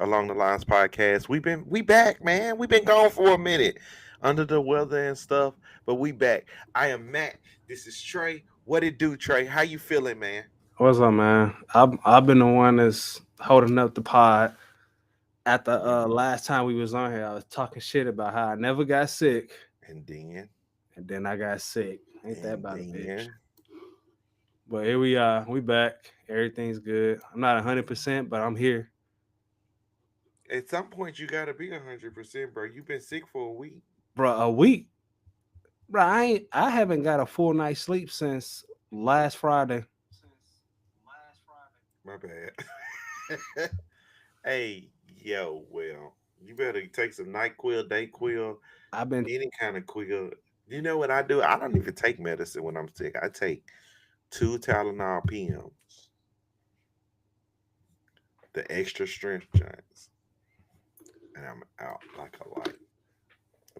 Along the Lines podcast. We back, man. We've been gone for a minute, under the weather and stuff, but we back. I am Matt. This is Trey. What it do, Trey? How you feeling, man? What's up, man? I've been the one that's holding up the pod. At the Mhm. last time we was on here, I was talking shit about how I never got sick, And then, and then I got sick. Ain't that and about a bitch? then, But here we are. We back. Everything's good. I'm not 100%, but I'm here, at some point you gotta be 100%, bro. You've been sick for a week. bro. A week, bro. I haven't got a full night's sleep since last Friday. My bad. Hey, yo, well, you better take some night quill, day quill, I've been any kind of quill. You know what I do? I don't even take medicine when I'm sick. I take two Tylenol PMs, the extra strength giants, and I'm out like a light,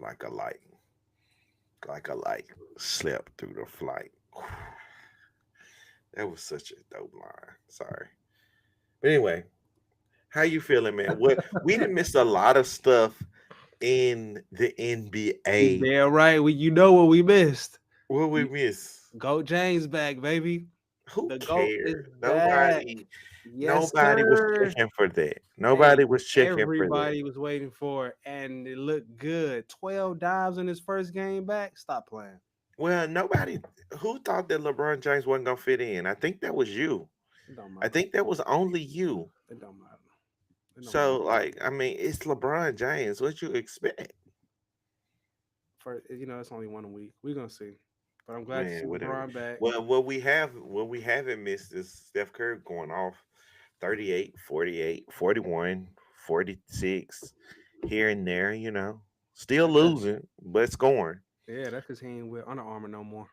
like a light, like a light. Slept through the flight. That was such a dope line. Sorry, but anyway, how you feeling, man? What we didn't miss a lot of stuff in the you NBA. damn right. You know what we missed. What we You, miss? Goat James back, baby. Who The goat is cared? back. Yes, Nobody was sir. checking for that. Hey, Nobody was checking for that. everybody was waiting for it, and it looked good. 12 dimes in his first game back. Stop playing. Well, nobody who thought that LeBron James wasn't gonna fit in. I think that was you. It don't I matter. think that was only you. It don't matter. It don't So, matter. like, I mean, it's LeBron James. What you expect, For it's only 1 week. We're gonna see. But I'm glad to see man? Whatever. LeBron back. Well, what we haven't missed is Steph Curry going off 38, 48, 41, 46, here and there. Still That's that. losing, but scoring. Yeah, that's because he ain't with Under Armour no more.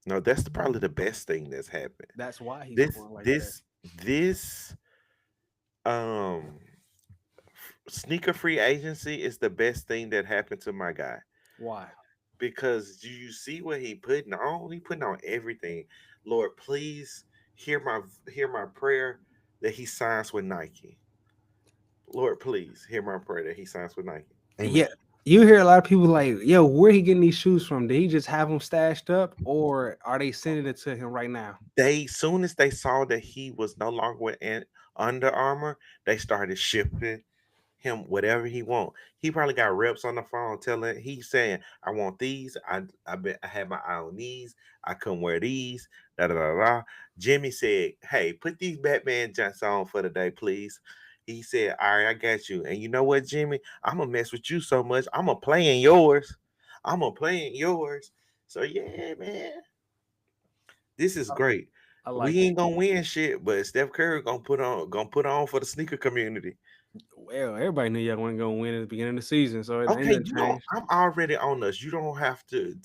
No, that's probably the best thing that's happened. That's why he's This scoring like that. this this um sneaker free agency is the best thing that happened to my guy, Why? because do you see what he putting on? He putting on everything. Lord, please hear my prayer that he signs with Nike. Lord, please hear my prayer that he signs with Nike. Amen. Yeah, you hear a lot of people like, "Yo, where he getting these shoes from? Did he just have them stashed up, or are they sending it to him right now?" They soon as they saw that he was no longer with Under Armour, they started shipping him whatever he want. He probably got reps on the phone telling he's saying, I want these. I had my eye on these. I couldn't wear these. Da da da da. Jimmy said, hey, put these Batman jumps on for the day, please. He said, all right, I got you. And you know what, Jimmy? I'm gonna mess with you so much. I'm gonna play in yours. I'm gonna play in yours. So yeah, man, this is I, great. I We like it. ain't gonna win shit, but Steph Curry gonna put on for the sneaker community. Well, everybody knew y'all weren't gonna win at the beginning of the season, so it ain't Okay, nothing changed. I'm already on us. You don't have to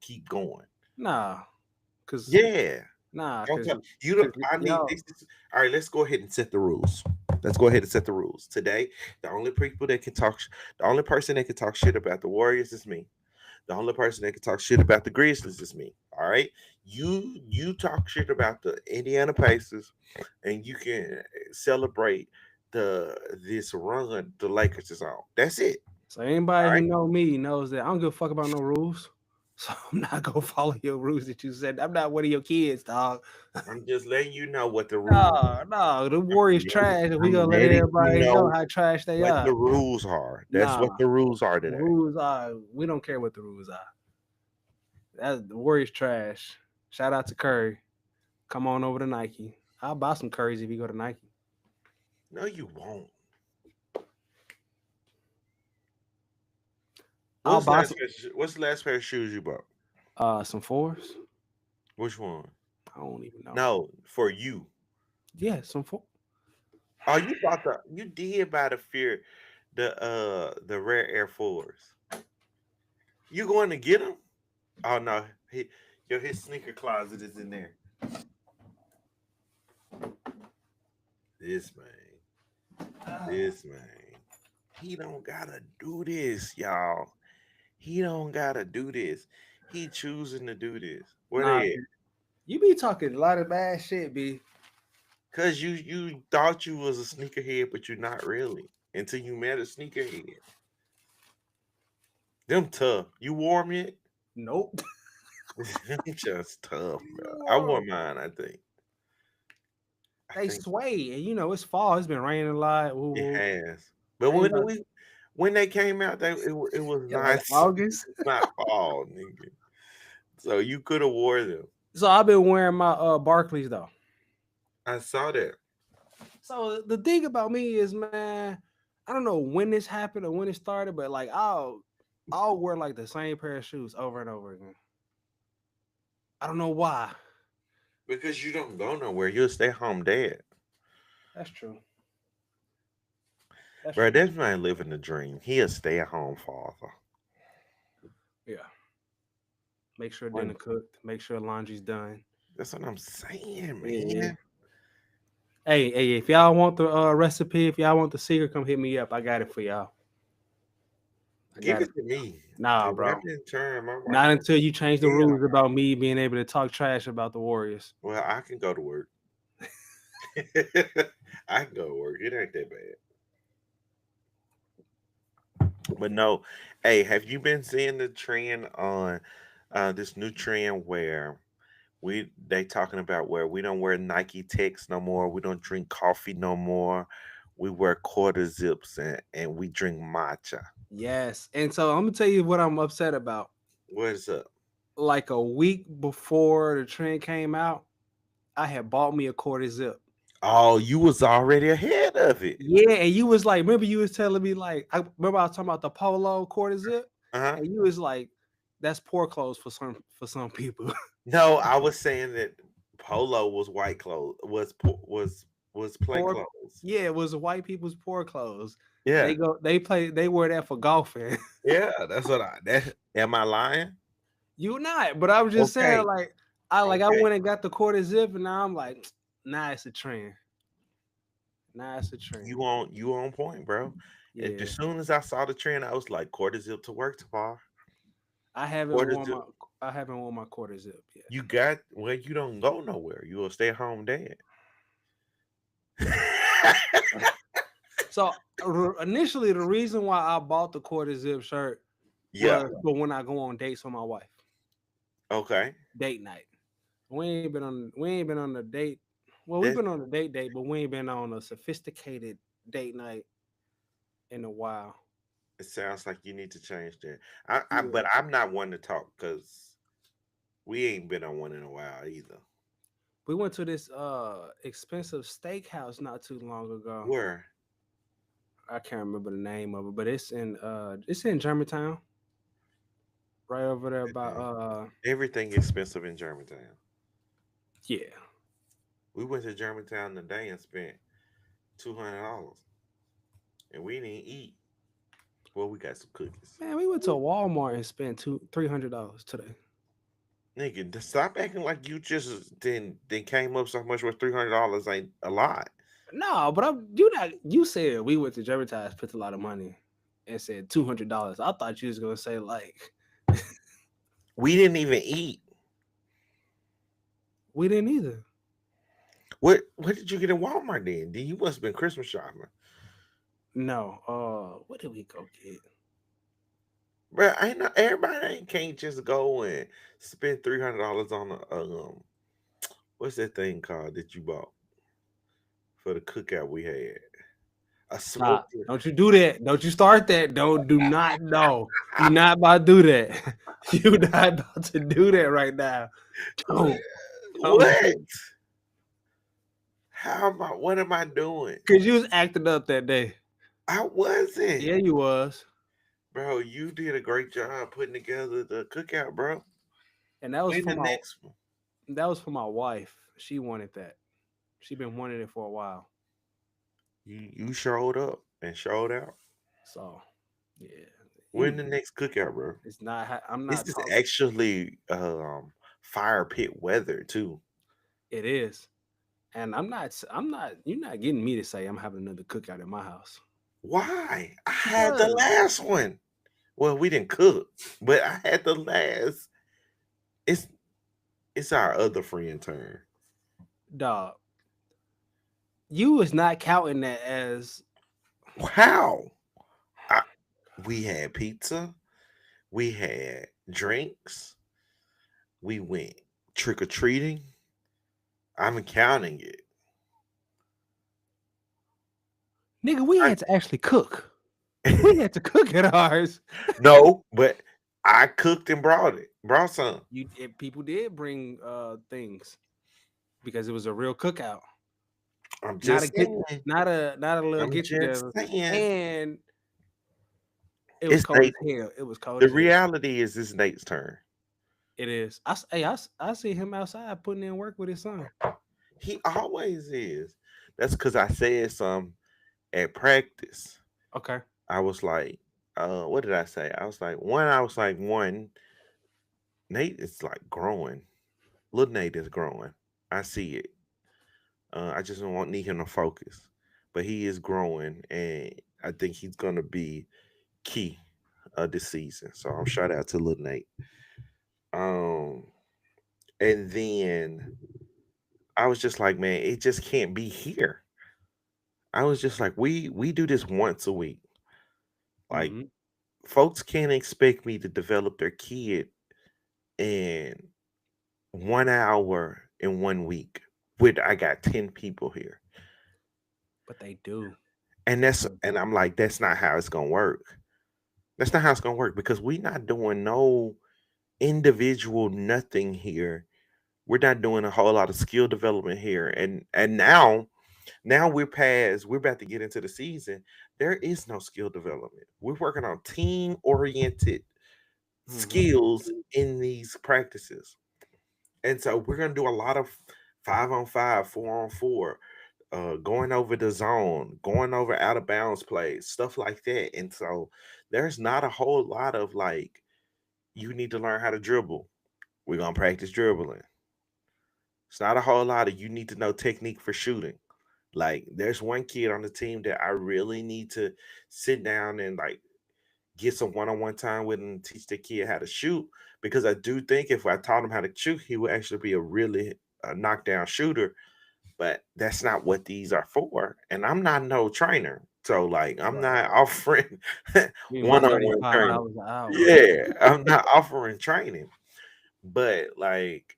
keep going. Nah, cause Yeah. nah, Don't cause tell you don't cause I need y'all this is all right, let's go ahead and set the rules. Let's go ahead and set the rules. Today, the only people that can talk the only person that can talk shit about the Warriors is me. The only person that can talk shit about the Grizzlies is me. All right. You talk shit about the Indiana Pacers, and you can celebrate this run the Lakers is on. That's it. so anybody All who right. know me knows that I don't give a fuck about no rules. So I'm not gonna follow your rules that you said. I'm not one of your kids, dog. I'm just letting you know what the rules No, are. no, the I'm Warriors letting, trash, and we I'm gonna let letting you everybody know know how trash they what are. the rules are. That's Nah, what the rules are the today. rules are. We don't care what the rules are. That's the Warriors trash. Shout out to Curry. Come on over to Nike. I'll buy some Currys if you go to Nike. No, you won't. I'll What's the buy last some what's the last pair of shoes you bought? some fours. Which one? I don't even know. No, for you. Yeah, some four. Oh, you did buy the rare Air Force. You going to get them? Oh no, his sneaker closet is in there. This man, this man, he don't gotta do this, y'all. He don't gotta do this. He choosing to do this. Where Nah, they at? you be talking a lot of bad shit, B. Cause you thought you was a sneakerhead, but you're not really until you met a sneakerhead. Them tough. You wore them yet? Nope. Just tough, You bro. I wore wore 'em. mine. I think. I They think sway, and it's fall. It's been raining a lot. Woo, it woo. has. But I ain't about when they came out, it was yeah, like nice. August. It's not fall, nigga. So you could have wore them. So I've been wearing my Barclays though. I saw that. So the thing about me is, man, I don't know when this happened or when it started, but like I'll wear like the same pair of shoes over and over again. I don't know why. Because you don't go nowhere. You'll stay home dad. That's true. That's Bro, true. that's man living the dream. He a stay at home father. Yeah. Make sure dinner Like, cooked. Make sure laundry's done. that's what I'm saying, Yeah. man. Hey, if y'all want the recipe, if y'all want the secret, come hit me up. I got it for y'all. I Give got it. it to me. Nah, Cause bro. I've been trying my Not wife. until you change the Yeah. rules about me being able to talk trash about the Warriors. Well, I can go to work. I can go to work. It ain't that bad. But no, hey, have you been seeing the trend on this new trend where they talking about where we don't wear Nike Techs no more, we don't drink coffee no more, we wear quarter zips and we drink matcha. Yes. And so I'm gonna tell you what I'm upset about. What is up? Like a week before the trend came out, I had bought me a quarter zip. Oh, you was already ahead of it. Yeah, and you was like, remember you was telling me like, I remember I was talking about the polo quarter zip, Uh-huh. and you was like, that's poor clothes for some people. No, I was saying that polo was white clothes, was plain Poor, clothes. yeah, it was white people's poor clothes. Yeah. They wear that for golfing. Yeah, that's what that am I lying? You not, but I was just saying Okay. like, I Okay. went and got the quarter zip, and now I'm like, nah, it's a trend. Nah, it's a trend. You on point, bro. As Yeah, soon as I saw the trend, I was like, quarter zip to work tomorrow. I haven't Quarter worn zip. my I haven't worn my quarter zip yet. You got well, you don't go nowhere. You will stay home dad. So initially, the reason why I bought the quarter zip shirt Yeah. was for when I go on dates with my wife, Okay. date night. We ain't been on a date. Well, we've That been on a date, but we ain't been on a sophisticated date night in a while. it sounds like you need to change that. Yeah. But I'm not one to talk because we ain't been on one in a while either. We went to this expensive steakhouse not too long ago. Where I can't remember the name of it, but it's in Germantown, right over there by uh, everything expensive in Germantown. yeah. We went to Germantown today and spent $200, and we didn't eat. Well, we got some cookies. Man, we went to Walmart and spent $300 today. Nigga, stop acting like you just then came up so much with $300 ain't a lot. No, but you not. You said we went to Germantown, spent a lot of money, and said $200. I thought you was gonna say like We didn't even eat. we didn't either. What did you get at Walmart then? Then you must have been Christmas shopping. No, what did we go get? Bro, I know everybody can't just go and spend $300 on what's that thing called that you bought for the cookout we had? A Stop! smoker. Don't you do that? Don't you start that? Don't do not no. You not about to do that. You not about to do that right now. Don't don't What? do How am I? What am I doing? because you was acting up that day. I wasn't, Yeah, you was. bro. You did a great job putting together the cookout, bro. And that was When for the next one? my wife. She wanted that. She been wanting it for a while. You showed up and showed out. So yeah. When You the next cookout, bro? it's not I'm This not is talking. actually fire pit weather too. It is. And you're not getting me to say I'm having another cookout at my house. Why? I had the Because last one. Well, we didn't cook, but I had the last. It's it's our other friend turn. dog, You was not counting that as How? I, we had pizza, we had drinks, we went trick or treating. I'm counting it. nigga. We I, had to actually cook. We had to cook at ours. no, but I cooked and brought some. People did bring things because it was a real cookout, I'm not a just get, saying. not a little I'm get just together, saying. and it was It's cold as Nate. hell. It was cold The as hell. reality is it's Nate's turn. It is. I see him outside putting in work with his son. He always is. That's because I said some at practice. Okay. I was like, what did I say? I was like, one, Nate is like growing. Little Nate is growing. I see it. I just don't want need him to focus. But he is growing and I think he's gonna be key this season. So I'm shout out to little Nate. Um and then I was just like, man, it just can't be here. I was just like, we do this once a week. Like Hmm. folks can't expect me to develop their kid in 1 hour in 1 week. With I got 10 people here. But they do. And I'm like, that's not how it's gonna work. That's not how it's gonna work because we not doing no individual nothing here. We're not doing a whole lot of skill development here. And now we're about to get into the season. There is no skill development. We're working on team oriented Hmm. skills in these practices. And so we're gonna do a lot of 5-on-5, 4-on-4, going over the zone, going over out of bounds plays, stuff like that. And so there's not a whole lot of like you need to learn how to dribble. We're gonna practice dribbling. It's not a whole lot of you need to know technique for shooting. Like there's one kid on the team that I really need to sit down and like get some one-on-one time with and teach the kid how to shoot because I do think if I taught him how to shoot, he would actually be a really knockdown shooter. But that's not what these are for. And I'm not no trainer. So like I'm Right. not offering You my one-on-one $35 training. an hour. Yeah, I'm not offering training. But like,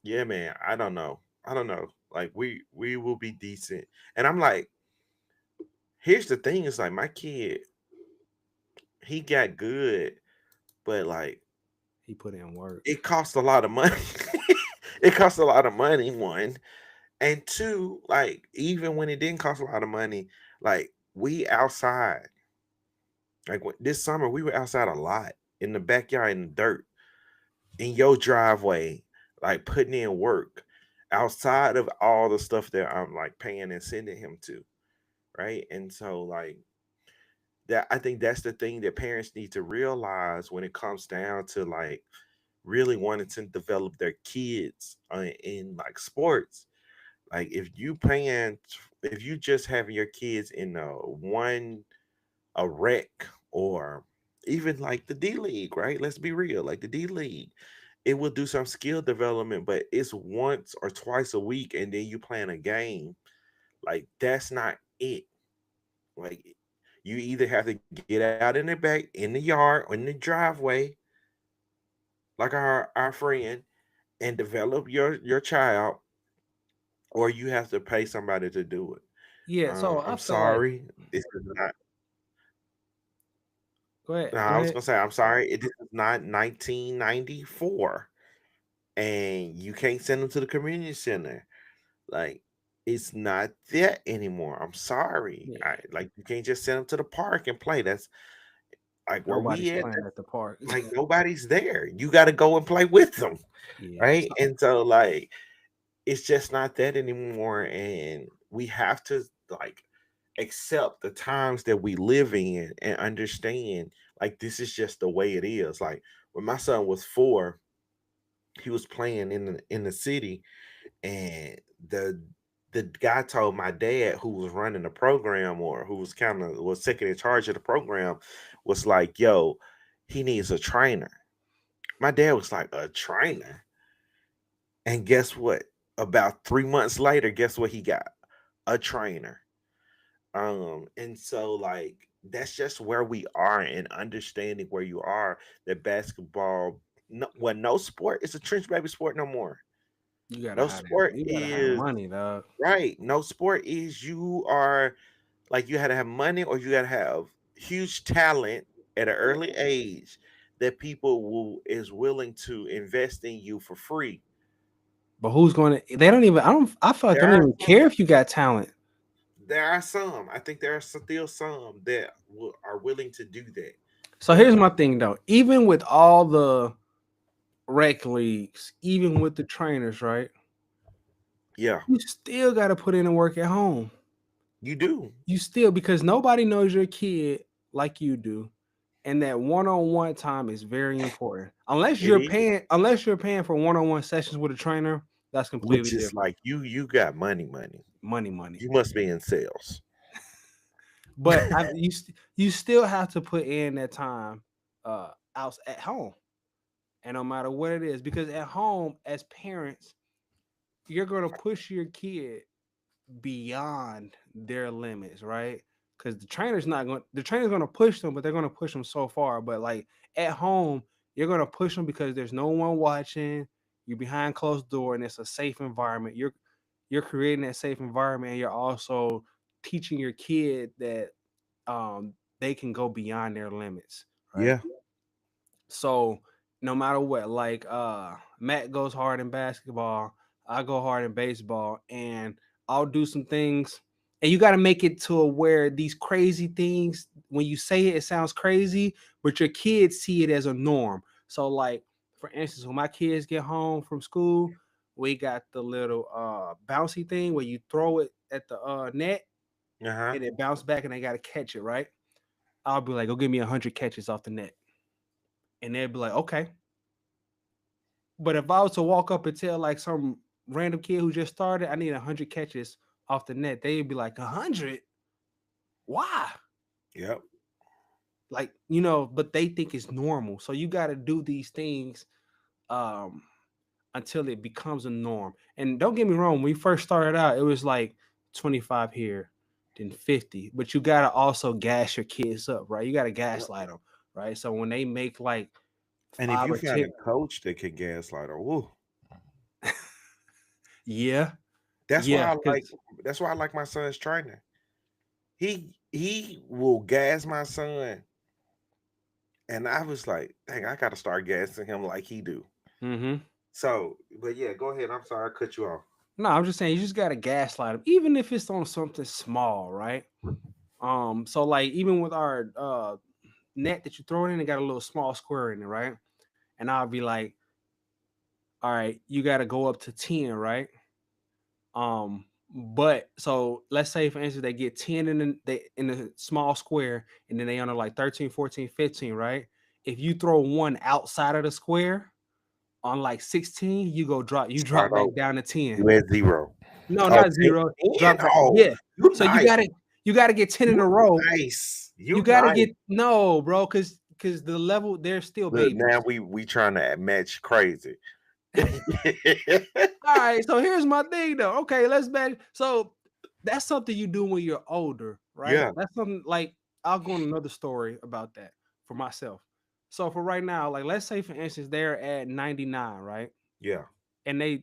yeah, man, I don't know. I don't know. Like we will be decent. And I'm like, here's the thing, is like my kid, he got good, but like He put in work. it costs a lot of money. It costs a lot of money, one. And two, like even when it didn't cost a lot of money, like we outside. Like this summer, we were outside a lot in the backyard in the dirt, in your driveway, like putting in work outside of all the stuff that I'm like paying and sending him to. Right. And so like that I think that's the thing that parents need to realize when it comes down to like really wanting to develop their kids in like sports. Like if you just having your kids in a rec or even like the D League, right? Let's be real, like the D League, it will do some skill development, but it's once or twice a week, and then you playing a game. Like that's not it. Like you either have to get out in the back, in the yard, or in the driveway, like our friend, and develop your child, or you have to pay somebody to do it. Yeah, so I I'm feel like sorry, this is not. go ahead, No, go I was ahead. gonna say I'm sorry. This is not 1994, and you can't send them to the community center. Like it's not that anymore. I'm sorry. Yeah, Like you can't just send them to the park and play. That's like where nobody's we at. playing at the park. Like nobody's there. You got to go and play with them, Yeah, right? so And so like it's just not that anymore, and we have to like accept the times that we live in and understand like this is just the way it is. Like when my son was 4, he was playing in the city, and the guy told my dad, who was running the program or who was kind of was second in charge of the program, was like, yo, he needs a trainer. My dad was like, a trainer? And guess what? About 3 months later, guess what he got? a trainer. And so like that's just where we are and understanding where you are that basketball no sport is a trench baby sport no more. You gotta No have that. sport You gotta have is money, dog. right. No sport is you are like you had to have money or you gotta have huge talent at an early age that people will is willing to invest in you for free. But who's gonna? They don't even. I don't. I feel like they There don't are even some, care if you got talent. there are some. I think there are still some that are willing to do that. So But here's my thing, though. Even with all the rec leagues, even with the trainers, right? yeah, You still got to put in the work at home. you do. You still, because nobody knows your kid like you do, and that one-on-one time is very important. It is. Unless you're paying for one-on-one sessions with a trainer, that's completely Which is different. like you got money. Money, money. You must be in sales. But you still have to put in that time out at home, and no matter what it is, because at home as parents, you're gonna push your kid beyond their limits, right? Because the trainer's gonna push them, but they're gonna push them so far. But like at home, you're gonna push them because there's no one watching. You're behind closed door, and it's a safe environment. You're creating that safe environment, and you're also teaching your kid that they can go beyond their limits, right? Yeah. So no matter what, like Matt goes hard in basketball, I go hard in baseball, and I'll do some things. And you got to make it to where these crazy things, when you say it, it sounds crazy, but your kids see it as a norm. So, like for instance, when my kids get home from school, we got the little bouncy thing where you throw it at the net Uh-huh. and it bounce back, and they got to catch it, right? I'll be like, go give me 100 catches off the net, and they'd be like, okay. But if I was to walk up and tell like some random kid who just started, I need 100 catches off the net, they'd be like, 100? Why? Yep. Like, but they think it's normal. So you got to do these things um, until it becomes a norm. And don't get me wrong, when we first started out, it was like 25 here, then 50. But you got to also gas your kids up, right? You got to Yep. gaslight them, right? So when they make like And if five you or find 10, a coach that can gaslight her, woo, yeah, that's why yeah, I like because that's why I like my son's trainer. He will gas my son. And I was like, dang, I gotta start gassing him like he do. So, but yeah, go ahead. I'm sorry I cut you off. No, I'm just saying you just gotta gaslight them, even if it's on something small, right? So like even with our net that you throw it in, it got a little small square in it, right? And I'll be like, all right, you gotta go up to 10, right? But so let's say for instance they get 10 in the small square, and then they under like 13, 14, 15, right? If you throw one outside of the square on like 16, you Start drop back over. down to 10. You at zero. No, Oh, not 0. 10? Drop back. Oh, Yeah. you So nice. you gotta get 10 in a You row. nice. You You gotta nice. get no, bro, because the level they're still Look, now babies. we trying to match crazy. All right, so here's my thing though. Okay, let's match. So that's something you do when you're older, right? Yeah, That's something like I'll go on another story about that for myself. So for right now, like let's say for instance they're at 99, right? yeah, And they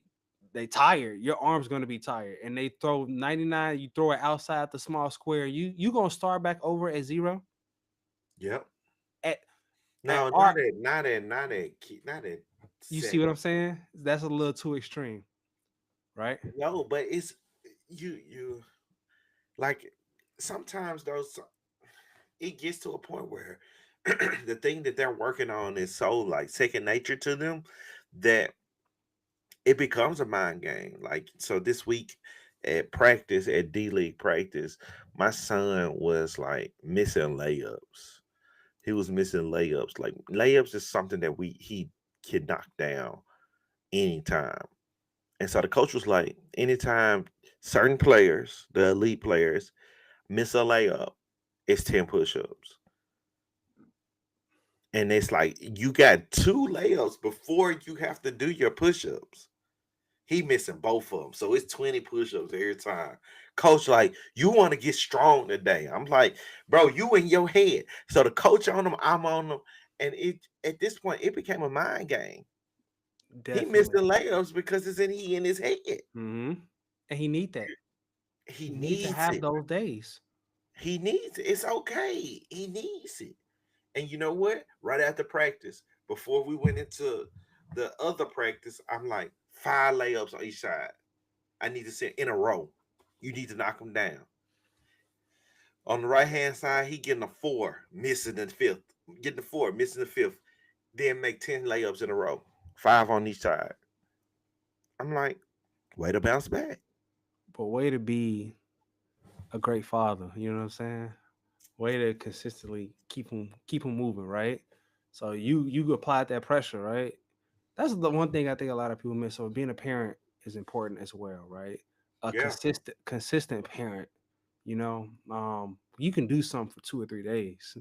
tired, your arm's gonna be tired, and they throw 99, you throw it outside the small square, you gonna start back over at 0 yep. at No, art. not at You see 7. what I'm saying? That's a little too extreme, right? No, but it's you like sometimes those it gets to a point where the thing that they're working on is so like second nature to them that it becomes a mind game. Like so this week at practice at D League practice, my son was like missing layups. He was missing layups. Like layups is something that he can knock down anytime. And so the coach was like, anytime certain players, the elite players, miss a layup, it's 10 push-ups. And it's like you got 2 layups before you have to do your push-ups. He missing both of them. So it's 20 push-ups every time. Coach, like, you want to get strong today. I'm like, bro, you in your head. So the coach on them, I'm on them. And it at this point, it became a mind game. He missed Definitely. the layups because he in his head. Hmm. And he need that. He He need to needs have it. those days. He needs it. It's okay. He needs it. And you know what? Right after practice, before we went into the other practice, I'm like, 5 layups on each side. I need to sit in a row. You need to knock them down. On the right hand side, he getting a 4, missing the fifth. Getting the 4, missing the fifth. Then make 10 layups in a row. 5 on each side. I'm like, way to bounce back. But way to be a great father, you know what I'm saying? Way to consistently keep him moving, right? So you applied that pressure, right? That's the one thing I think a lot of people miss. So being a parent is important as well, right? A Yeah. consistent parent, you can do something for 2 or 3 days,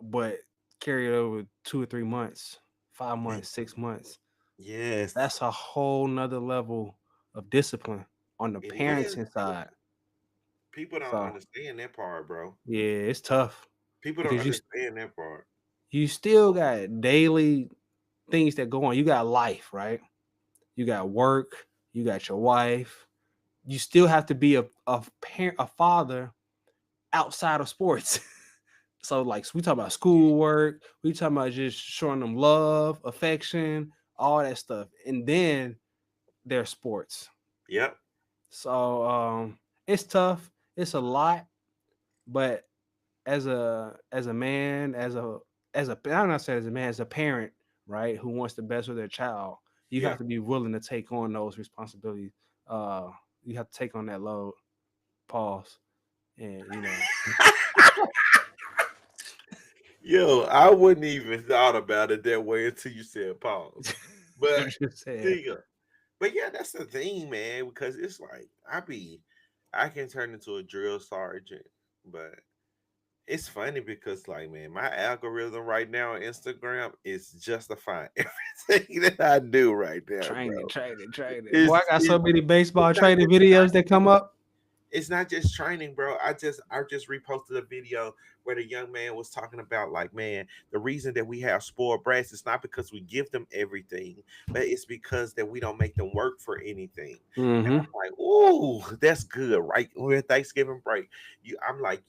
but carry it over 2 or 3 months, 5 months, 6 months. Yes. That's a whole nother level of discipline on the It is, parenting bro. side. People don't So understand that part, bro. yeah, it's tough People don't because you understand that part. you still got daily things that go on. You got life, right? You got work, you got your wife. You still have to be a parent, a father outside of sports. So like we talk about schoolwork, we talking about just showing them love, affection, all that stuff, and then there's sports. Yep. So it's tough. It's a lot, but as a man, I'm not saying as a man, as a parent, right, who wants the best for their child, you Yeah. have to be willing to take on those responsibilities. Uh, you have to take on that load. Pause, and Yo, I wouldn't even thought about it that way until you said pause. I'm But just saying, there but yeah, that's the thing, man, because it's like I can turn into a drill sergeant, but it's funny because like man, my algorithm right now on Instagram is justifying everything that I do right now, training, bro. training, training. Boy, I It's got so it's many it's baseball not training just videos that come up. it's not just training, bro. I just reposted a video where the young man was talking about like, man, the reason that we have spoiled brats is not because we give them everything, but it's because that we don't make them work for anything. And Mm-hmm. I'm like, ooh, that's good, right? We're at Thanksgiving break. I'm like,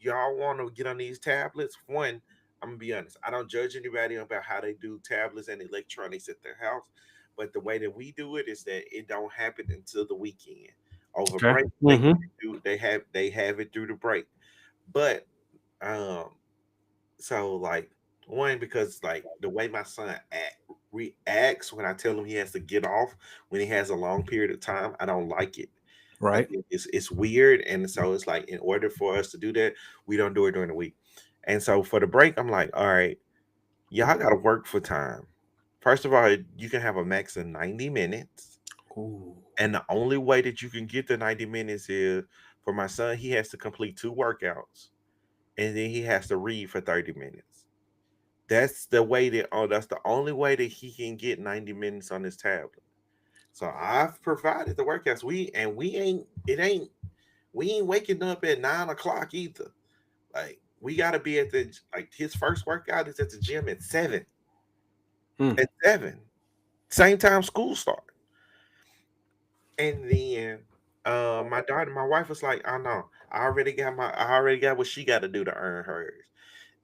y'all want to get on these tablets? One, I'm gonna be honest. I don't judge anybody about how they do tablets and electronics at their house, but the way that we do it is that it don't happen until the weekend. Over Okay. break, Mm-hmm. they have it through the break. But um, so like one because like the way my son reacts when I tell him he has to get off when he has a long period of time, I don't like it. I Right. think it's weird, and so it's like in order for us to do that, we don't do it during the week. And so for the break, I'm like, all right, y'all got to work for time. First of all, you can have a max of 90 minutes. Ooh. And the only way that you can get the 90 minutes is for my son, he has to complete 2 workouts and then he has to read for 30 minutes. That's the only way that he can get 90 minutes on his tablet. So I've provided the workouts. We ain't waking up at 9 o'clock either. Like we gotta be at the like his first workout is at the gym at 7. Mm. At 7. Same time school start. And then my wife was like, "Oh no, I already got what she got to do to earn hers."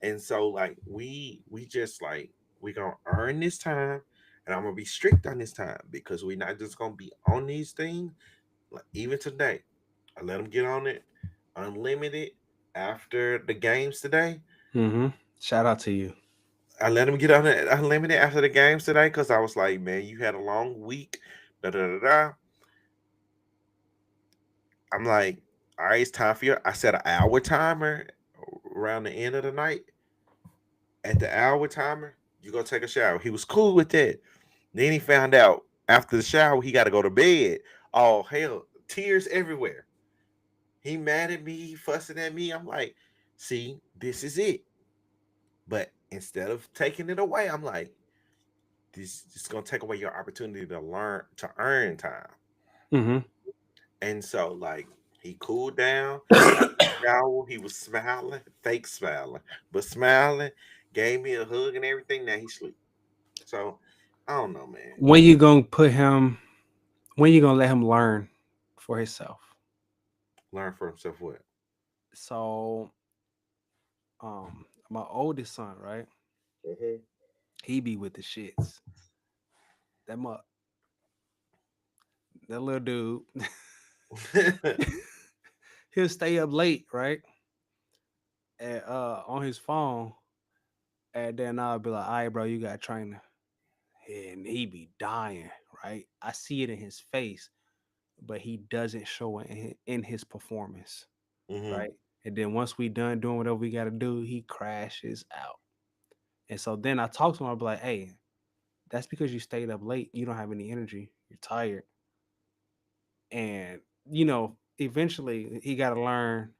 And so like we just like we gonna earn this time, and I'm gonna be strict on this time because we're not just gonna be on these things. Like even today, I let them get on it unlimited after the games today. Mm-hmm. Shout out to you. I let them get on it unlimited after the games today because I was like, man, you had a long week. Da da da da. I'm like, all right, it's time for you. I set an hour timer around the end of the night. At the hour timer, you go take a shower. He was cool with that. Then he found out after the shower he got to go to bed. Oh hell, tears everywhere. He mad at me, he fussing at me. I'm like, see, this is it. But instead of taking it away, I'm like, this is gonna take away your opportunity to learn to earn time. Mm-hmm. And so like he cooled down, shower, he was smiling, fake smiling, but smiling, gave me a hug and everything. Now he sleep. So I don't know, man. When you gonna put him? When you gonna let him learn for himself? Learn for himself what? So, my oldest son, right? Mhm. He be with the shits. That that little dude, he'll stay up late, right? And on his phone, and then I'll be like, "All right, bro, you got training," and he be dying, right? I see it in his face, but he doesn't show it in his performance, Hmm. right? And then once we done doing whatever we got to do, he crashes out. And so then I talk to him. I'll be like, "Hey, that's because you stayed up late. You don't have any energy. You're tired." And eventually he got to learn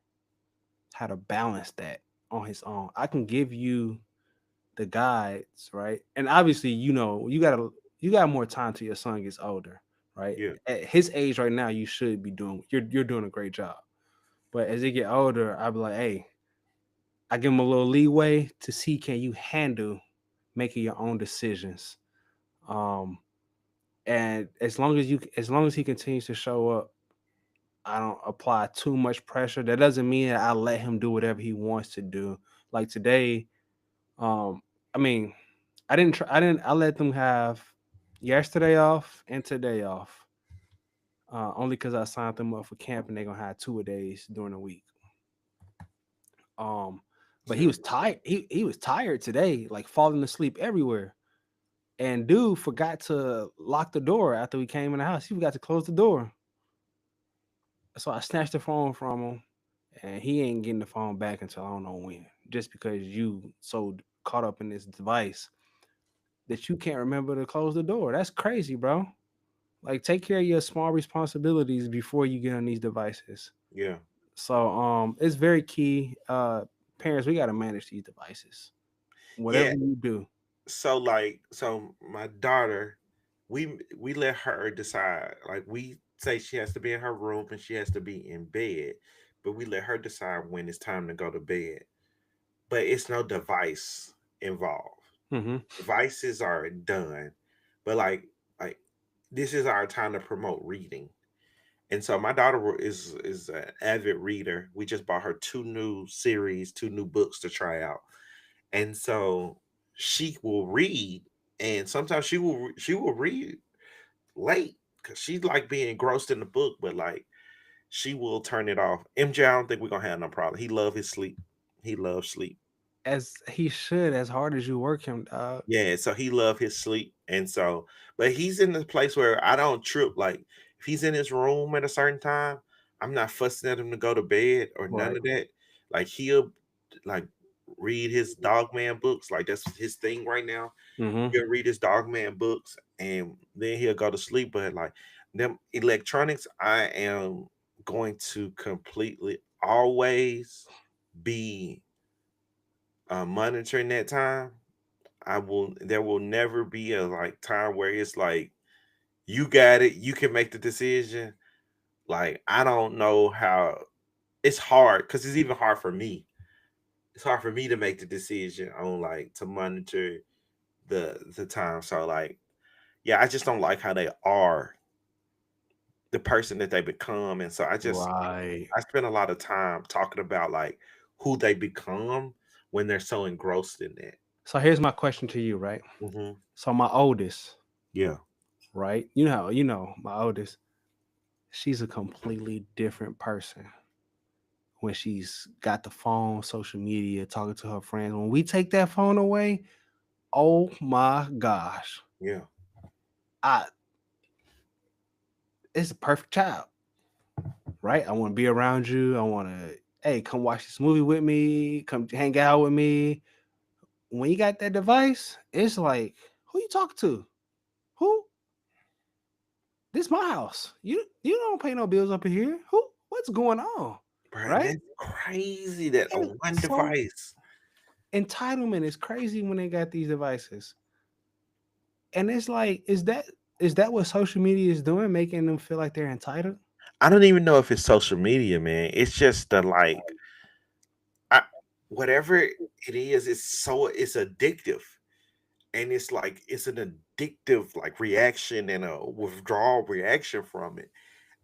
how to balance that on his own. I can give you the guides, right? And obviously, you got more time till your son gets older, right? Yeah. At his age right now, you should be doing you're doing a great job. But as he get older, I'll be like, hey, I give him a little leeway to see can you handle making your own decisions. Um, and as long as he continues to show up, I don't apply too much pressure. That doesn't mean that I let him do whatever he wants to do. Like today, um, I mean, I let them have yesterday off and today off. Only because I signed them up for camp and they're gonna have 2 days during the week. Um, but he Yeah. was tired. He was tired today, like falling asleep everywhere. And dude forgot to lock the door after we came in the house. He forgot to close the door. So I snatched the phone from him, and he ain't getting the phone back until I don't know when. Just because you so caught up in this device that you can't remember to close the door. That's crazy, bro. Like take care of your small responsibilities before you get on these devices. Yeah. So it's very key. Parents, we gotta manage these devices. Yeah. Whatever you do. So like so my daughter, we let her decide. Like we say she has to be in her room and she has to be in bed, but we let her decide when it's time to go to bed. But it's no device involved. Mm-hmm. Devices are done. But like this is our time to promote reading. And so my daughter is an avid reader. We just bought her two new series, two new books to try out. And so she will read, and sometimes she will read late because she's like being engrossed in the book, but like she will turn it off. MJ, I don't think we're gonna have no problem. He love his sleep. He loves sleep. As he should, as hard as you work him, Yeah, so he love his sleep, and so, but he's in the place where I don't trip. Like if he's in his room at a certain time, I'm not fussing at him to go to bed or none right. of that. Like he'll like read his Dogman books, like that's his thing right now. Mm-hmm. He'll read his Dogman books, and then he'll go to sleep. But like them electronics, I am going to completely always be monitoring that time. I will. There will never be a like time where it's like you got it. You can make the decision. Like I don't know how. It's hard because it's even hard for me. It's hard for me to make the decision on like to monitor the time. So like yeah, I just don't like how they are the person that they become, and so Right. I spend a lot of time talking about like who they become when they're so engrossed in that. So here's my question to you, right? Hmm. So my oldest, Yeah. right? My oldest, she's a completely different person when she's got the phone, social media, talking to her friends. When we take that phone away, oh my gosh. Yeah. I It's a perfect child, right? I want to be around you. I want to, hey, come watch this movie with me, come hang out with me. When you got that device, it's like, who you talking to? Who? This my house. You don't pay no bills up in here. Who? What's going on? Bro, Right? that's crazy that And on one so device. entitlement is crazy when they got these devices. And it's like, is that what social media is doing, making them feel like they're entitled? I don't even know if it's social media, man. It's just the like, I, whatever it is, it's addictive, and it's like it's an addictive like reaction and a withdrawal reaction from it.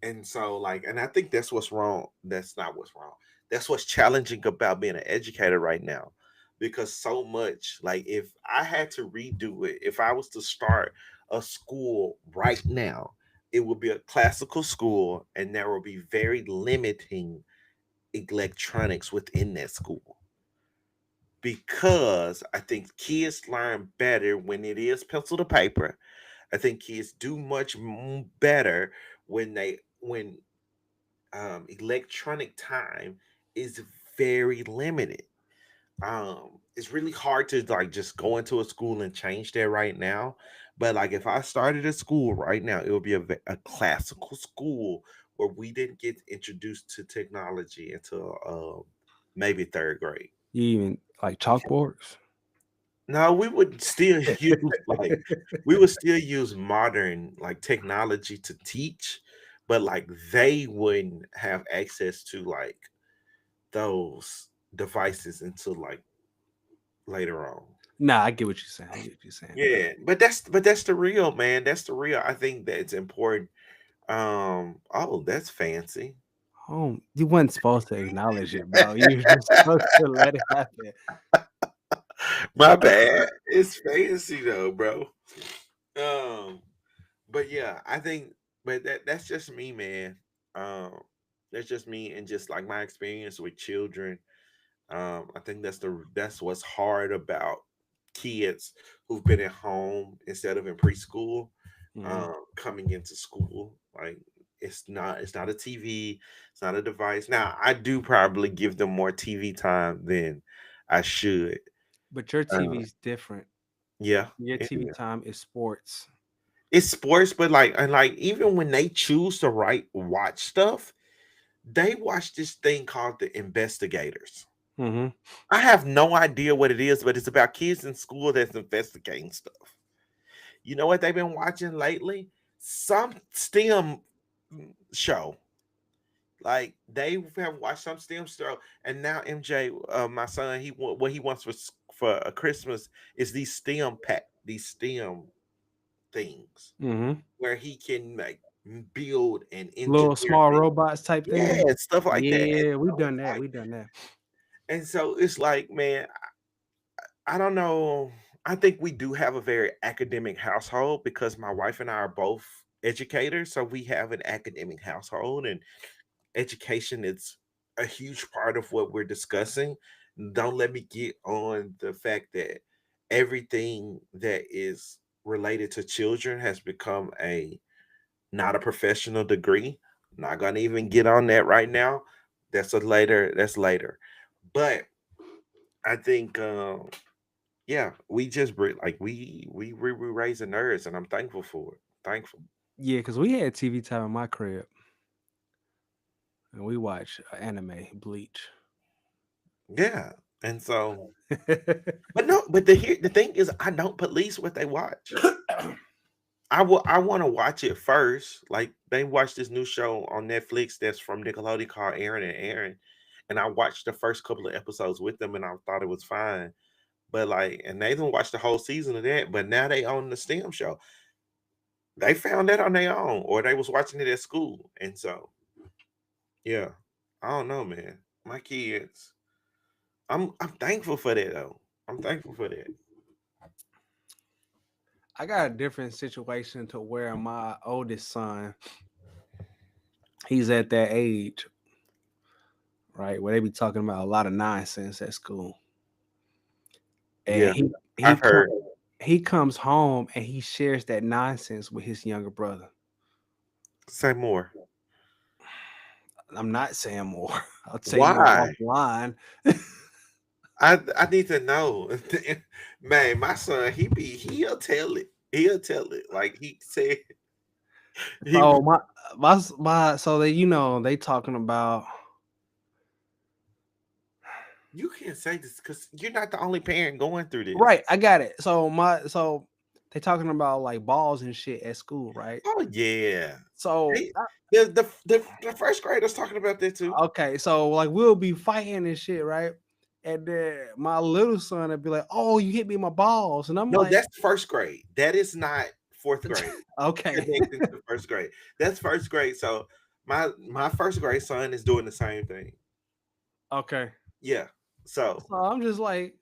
And so, like, and I think that's what's wrong. That's not what's wrong. That's what's challenging about being an educator right now. Because so much, like, if I had to redo it, if I was to start a school right now, it would be a classical school, and there will be very limiting electronics within that school. Because I think kids learn better when it is pencil to paper. I think kids do much better when electronic time is very limited. It's really hard to like just go into a school and change that right now. But like if I started a school right now, it would be a classical school where we didn't get introduced to technology until maybe third grade. You even like chalkboards? No, we would still use like we would still use modern like technology to teach, but like they wouldn't have access to like those devices until like later on. Nah, I get what you're saying. I get what you're saying. Yeah, but that's the real, man. That's the real. I think that it's important. Oh, that's fancy. Oh, you weren't supposed to acknowledge it, bro. You were just supposed to let it happen. My bad. It's fancy though, bro. Um, but yeah, I think, but that's just me, man. Um, that's just me, and just like my experience with children. I think that's what's hard about kids who've been at home instead of in preschool, Mhm. coming into school. Like it's not a TV, it's not a device. Now I do probably give them more TV time than I should. But your Uh, TV's different. yeah, Your it TV is. time is sports. It's sports, but like and like even when they choose to watch stuff, they watch this thing called The Investigators. Hmm. I have no idea what it is, but it's about kids in school that's investigating stuff. You know what they've been watching lately? Some STEM show. Like they have watched some STEM show, and now MJ, my son, what he wants for a Christmas is these STEM things Hmm. where he can like build and Little engineer small things. robots type Yeah, thing. stuff like that. And Yeah, we so done it's that. like, We done that. and so it's like, man, I don't know. I think we do have a very academic household because my wife and I are both educators. So we have an academic household, and education is a huge part of what we're discussing. Don't let me get on the fact that everything that is related to children has become a not a professional degree. Not gonna even get on that right now. That's later. But I think yeah, we just like we raising nerds, and I'm thankful for it. Thankful. Yeah, because we had TV time in my crib, and we watched anime, Bleach. Yeah, and so, but no, but the thing is, I don't police what they watch. I want to watch it first. Like they watched this new show on Netflix that's from Nickelodeon called Aaron and Aaron, and I watched the first couple of episodes with them, and I thought it was fine. But like, and Nathan watched the whole season of that. But now they own the STEM show. They found that on their own, or they was watching it at school, and so yeah, I don't know, man. My kids, I'm thankful for that though. I'm thankful for that. I got a different situation to where my oldest son, he's at that age, right, where they be talking about a lot of nonsense at school, and Yeah, he I've come heard. he comes home and he shares that nonsense with his younger brother. Say more. I'm not saying more. I'll tell you Why? offline. I need to know, man. My son, he'll tell it. He'll tell it. Like he said, he So my so they they talking about you can't say this because you're not the only parent going through this. right. I got it. So they talking about like balls and shit at school, right? Oh yeah. So They, the first graders talking about that too. okay, so like we'll be fighting and shit, right? And then my little son would be like, "Oh, you hit me in my balls," and I'm No, like, that's first grade. That is not fourth grade. "Okay, Connecting to first grade. That's first grade. So my first grade son is doing the same thing. okay." Yeah. So So I'm just like,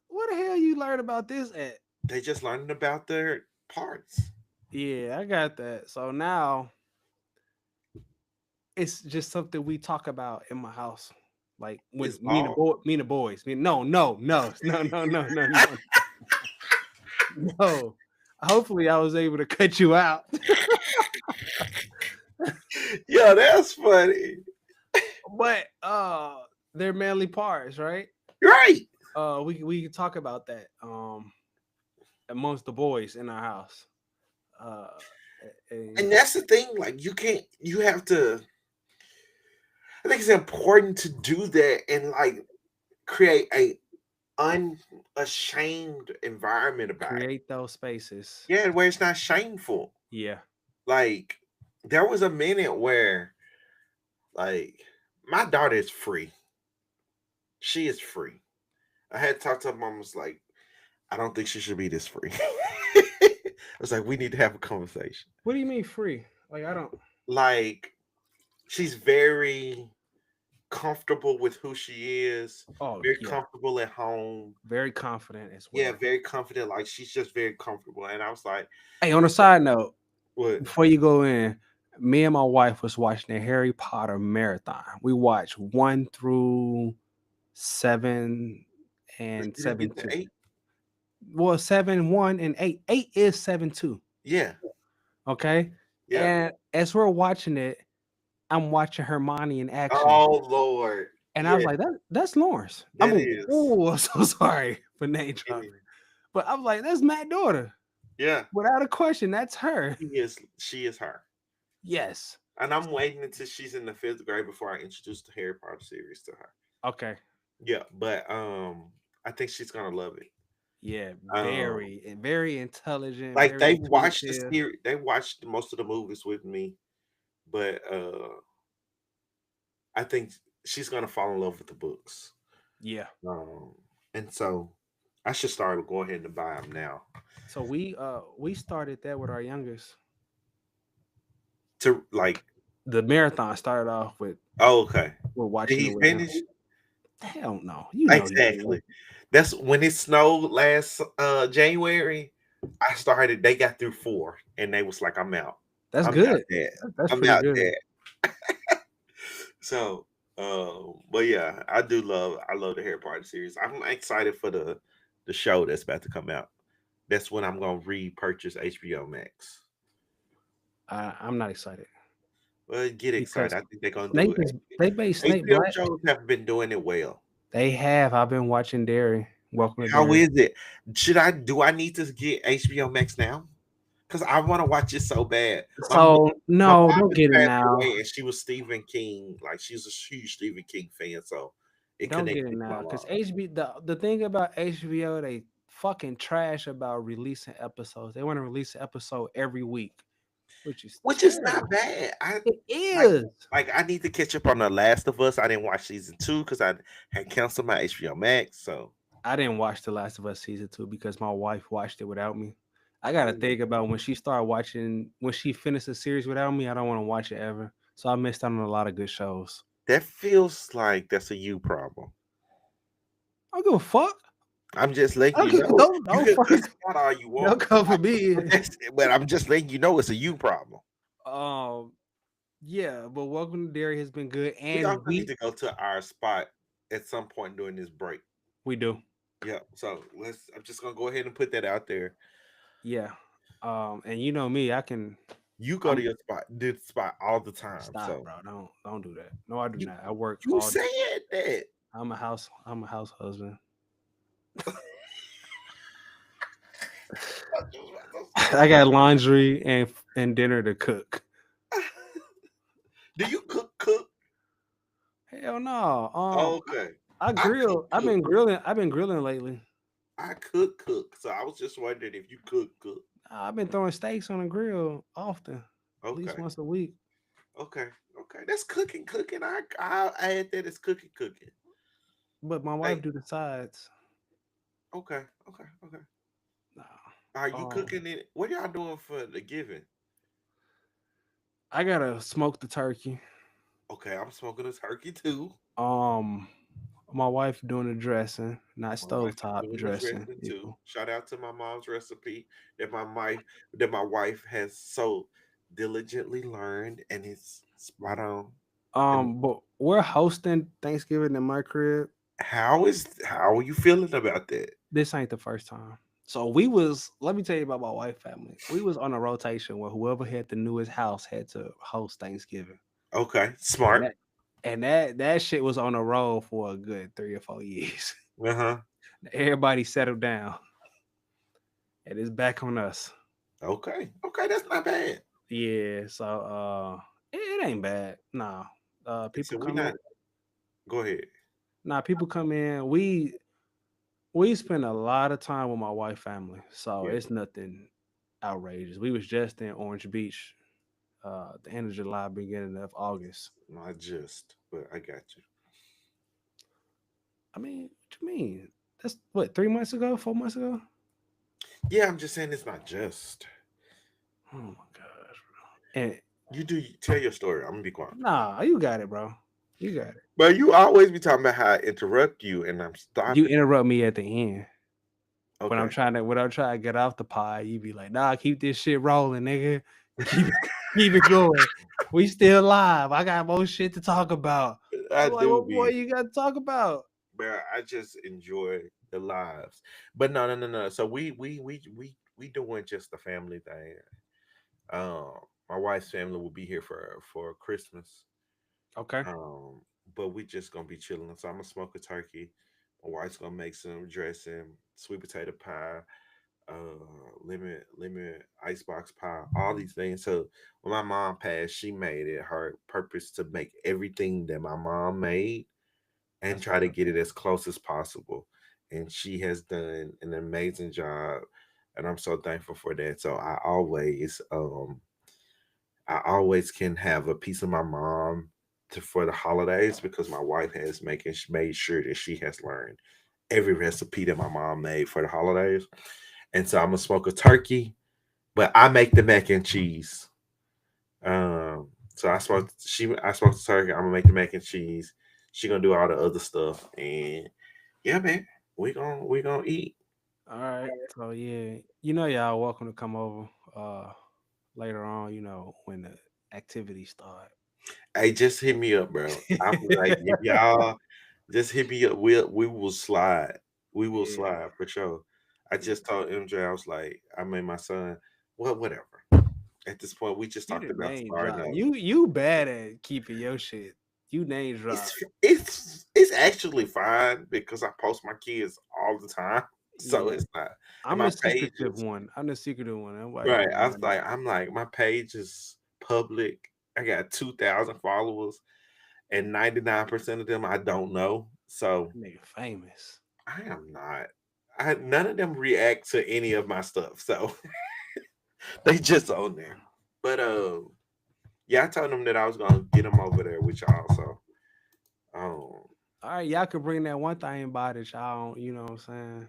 where the hell you learn about this at? they just learning about their parts. Yeah, I got that. So now it's just something we talk about in my house. Like when It's ball. me and the boys. No. No. Hopefully I was able to cut you out. Yeah, that's funny. But they're manly parts, right? Right. We can talk about that amongst the boys in our house. Uh and And that's the thing. Like you have to. I think it's important to do that and like create a unashamed environment about it. create those spaces. Yeah, where it's not shameful. Yeah. Like there was a minute where like my daughter is free. She is free. I had talked to her mom was like, I don't think she should be this free. I was like, we need to have a conversation. What do you mean free? Like I don't Like she's very comfortable with who she is, oh very yeah. comfortable at home. Very confident as Yeah, well. very confident. Like she's just very comfortable. And I was like, Hey, on a side note, what? before you go in, me and my wife was watching a Harry Potter marathon. We watched 1 through 7 But and you didn't seven get two. the 8? Well, 7, 1, and 8. 8 is 7, 2. Yeah. Okay. Yeah. And as we're watching it, I'm watching Hermione in action. Oh Lord. And I was Yeah, like, that's Lawrence. I that mean, is. oh, I'm so sorry for name It dropping. is. But I was like, that's Matt's daughter. Yeah, Without a question, that's her. she is her. Yes. And I'm waiting until she's in the fifth grade before I introduce the Harry Potter series to her. Okay. Yeah, but I think she's gonna love it. Yeah, Um very intelligent, like very they watched the intuitive. series, they watched most of the movies with me, but I think she's gonna fall in love with the books. Yeah. Um and so I should start going ahead and buy them now. So we started that with our youngest. To like, The marathon started off with oh, okay. we're Did watching it he with him. finish? Hell no. You know he didn't. Exactly. That's when it snowed last January. I started. They got through 4, and they was like, "I'm out. That's I'm out good. there. That's I'm pretty out good. there." So, but yeah, I do love. I love the Harry Potter series. I'm excited for the show that's about to come out. That's when I'm gonna repurchase HBO Max. I'm not excited Well, get excited. because I think they're gonna do Snake it. is they made Snake HBO black. shows have been doing it well. They have. I've been watching Derry. Welcome to How Derry. is it? Do I need to get HBO Max now? Because I want to watch it so bad. So My no, mom don't has get it passed now. away, and she was Stephen King. Like she's a huge Stephen King fan, so it Don't get it connected to my now. Because mom. the thing about HBO, they fucking trash about releasing episodes. They want to release an episode every week, which is Which is not terrible. bad. I It like is. I need to catch up on The Last of Us. I didn't watch season 2 because I had canceled my HBO Max. So I didn't watch The Last of Us season 2 because my wife watched it without me. I gotta think about when she finished the series without me. I don't want to watch it ever. So I missed out on a lot of good shows. that feels like that's a you problem. I don't give a fuck. I'm just letting I you don't know. You don't can cuss fucking out all you don't want, come for me. but I'm just letting you know it's a you problem. Um, yeah, but Welcome to Dairy has been good, We and also need to go to our spot at some point during this break. we do, Yeah. So I'm just gonna go ahead and put that out there. yeah. And you know me, I can. You go to I'm your spot, this spot all the time. stop, So bro. Don't do that. No, I do you not. I work you all day. said that. I'm a house husband. I got laundry and dinner to cook. Do you cook? Hell no. Okay. I I could grill. I've cook. been grilling. I've been grilling lately. I cook. So I was just wondering if you cook. I've been throwing steaks on the grill often, at least Okay, once a week. okay, okay. That's cooking. I'll add that as cooking. But my wife Hey, do the sides. okay. Nah. Are you Um, cooking it? What y'all doing for the giving? I gotta smoke the turkey. Okay, I'm smoking a turkey too. Um, my wife doing the dressing, not My wife is stovetop doing the dressing. dressing too. People. Shout out to my mom's recipe that my wife has so diligently learned, and it's spot on. And But we're hosting Thanksgiving in my crib. how are you feeling about that? This ain't the first time. So we was. Let me tell you about my wife family. We was on a rotation where whoever had the newest house had to host Thanksgiving, Okay, and smart. that shit was on a roll for a good 3 or 4 years. Uh-huh. Everybody settled down, and it's back on us. Okay, that's not bad. Yeah, so it ain't bad. Nah. People So we come in. not. Go ahead. Nah, people come in. We spend a lot of time with my wife family, so Yeah, it's nothing outrageous. We was just in Orange Beach, the end of July, beginning of August. not just, but I got you. I mean, what you mean? That's what 3 months ago, 4 months ago. Yeah, I'm just saying it's not just. Oh my gosh, bro. And You do tell your story. I'm gonna be quiet. nah, you got it, bro. You got it. But you always be talking about how I interrupt you, and I'm You stopping. interrupt me at the end Okay. when I'm trying to get off the pod. You be like, "Nah, keep this shit rolling, nigga. Keep it, keep it going. We still live. I got more shit to talk about." I I'm like, do "What more be, you got to talk about?" but I just enjoy the lives. But no. So we doing just the family thing. Um, my wife's family will be here for Christmas. Okay. Um, but we just gonna be chilling. So I'm gonna smoke a turkey. My wife's gonna make some dressing, sweet potato pie, lemon icebox pie, all these things. So when my mom passed, she made it her purpose to make everything that my mom made and That's try what's to up. get it as close as possible. And she has done an amazing job, and I'm so thankful for that. So I always can have a piece of my mom for the holidays because my wife has made sure that she has learned every recipe that my mom made for the holidays. And so I'm gonna smoke a turkey, but I make the mac and cheese. Um, so I smoked the turkey. I'm gonna make the mac and cheese. She gonna do all the other stuff, and yeah, man, we gonna eat. All right. So yeah, y'all welcome to come over later on. When the activities start. Hey, just hit me up, bro. I'm like, if y'all just hit me up. We will slide. We will Yeah. slide for sure. I Yeah. just told MJ, I was like, I made my son. Well, whatever. At this point, we just You talked the about name starting drop. up. You bad at keeping your shit. You name drop. It's actually fine because I post my kids all the time, so Yeah. it's not. And I'm my the page secretive is one. I'm the secretive one. Nobody right. know I was nothing like, about I'm like, my page is public. I got 2,000 followers, and 99% of them I don't know. So that nigga famous. I am not. None of them react to any of my stuff, so they just on there. But yeah, I told them that I was gonna get them over there with y'all. So um, All right, y'all could bring that one thing by that y'all don't, you know what I'm saying,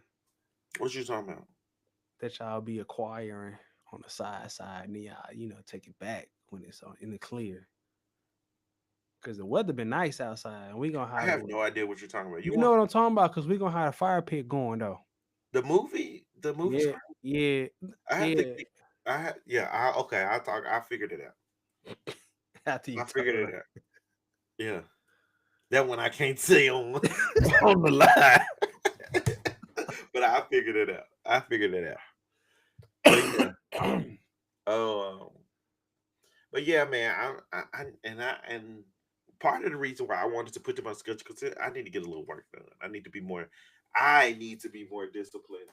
what you talking about? that y'all be acquiring on the side, and then y'all, take it back when it's in the clear. Cause the weather been nice outside, and we gonna I have have no idea what you're talking about. You you know want what I'm talking about? Cause we gonna have a fire pit going though. the movie? The movie Yeah, screen? yeah, I have to. yeah. Yeah. Okay. I talk. I figured it out. After you I told figured her. it out. Yeah. That one I can't say on on the line, but I figured it out. I figured it out. But yeah. Um. But yeah, man. And part of the reason why I wanted to put them on schedule because I need to get a little work done. I need to be more. I need to be more disciplined.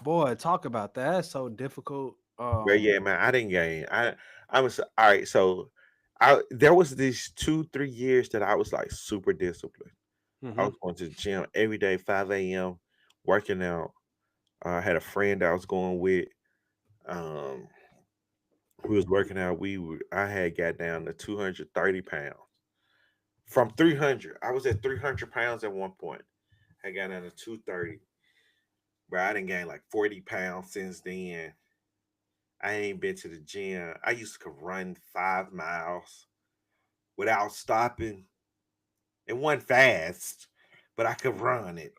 Boy, talk about that. That's so difficult. But yeah, man, I didn't gain. I was all right. So I there was these 2-3 years that I was like super disciplined. I hmm was going to the gym every day, 5 a.m., working out. I had a friend I was going with. Um, we was working out. I had got down to 230 pounds from 300. I was at 300 pounds at one point. I got down to 230. But I didn't gain like 40 pounds since then. I ain't been to the gym. I used to run 5 miles without stopping. It wasn't fast, but I could run it.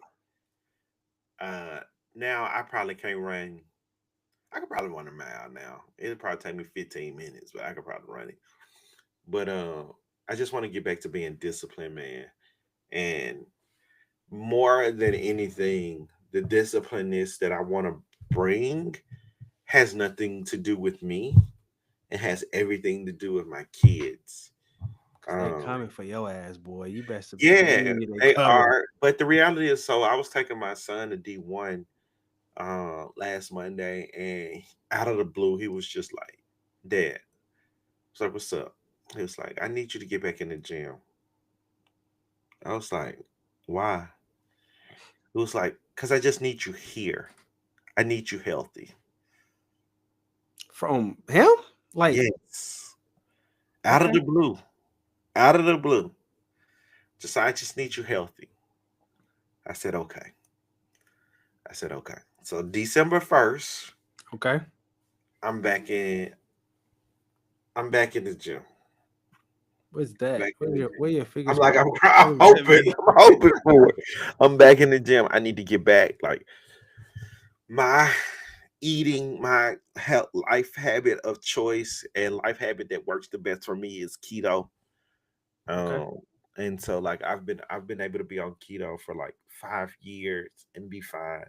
Uh, Now I probably can't run. I could probably run a mile now. It'll probably take me 15 minutes, but I could probably run it. But I just want to get back to being disciplined, man. And more than anything, the disciplineness that I want to bring has nothing to do with me. It has everything to do with my kids. Cause they Um, coming for your ass, boy. You best to yeah, believe they they coming. are. But the reality is, so I was taking my son to D1 last Monday, and out of the blue, he was just like, "Dad," I was like, "What's up?" He was like, "I need you to get back in the gym." I was like, "Why?" It was like, "Cause I just need you here. I need you healthy." From him? Like, Yes, out of okay. the blue, out of the blue. Just I just need you healthy. I said, "Okay." I said, "Okay." So December 1st, Okay. I'm back in. I'm back in the gym. What's that? Back in the gym. Where your I'm figures like, pointing? I'm What does that hoping, mean? I'm hoping for it. I'm back in the gym. I need to get back. Like my eating, my health, life habit of choice and life habit that works the best for me is keto. Okay. Um, and so like I've been able to be on keto for like 5 years and be fine.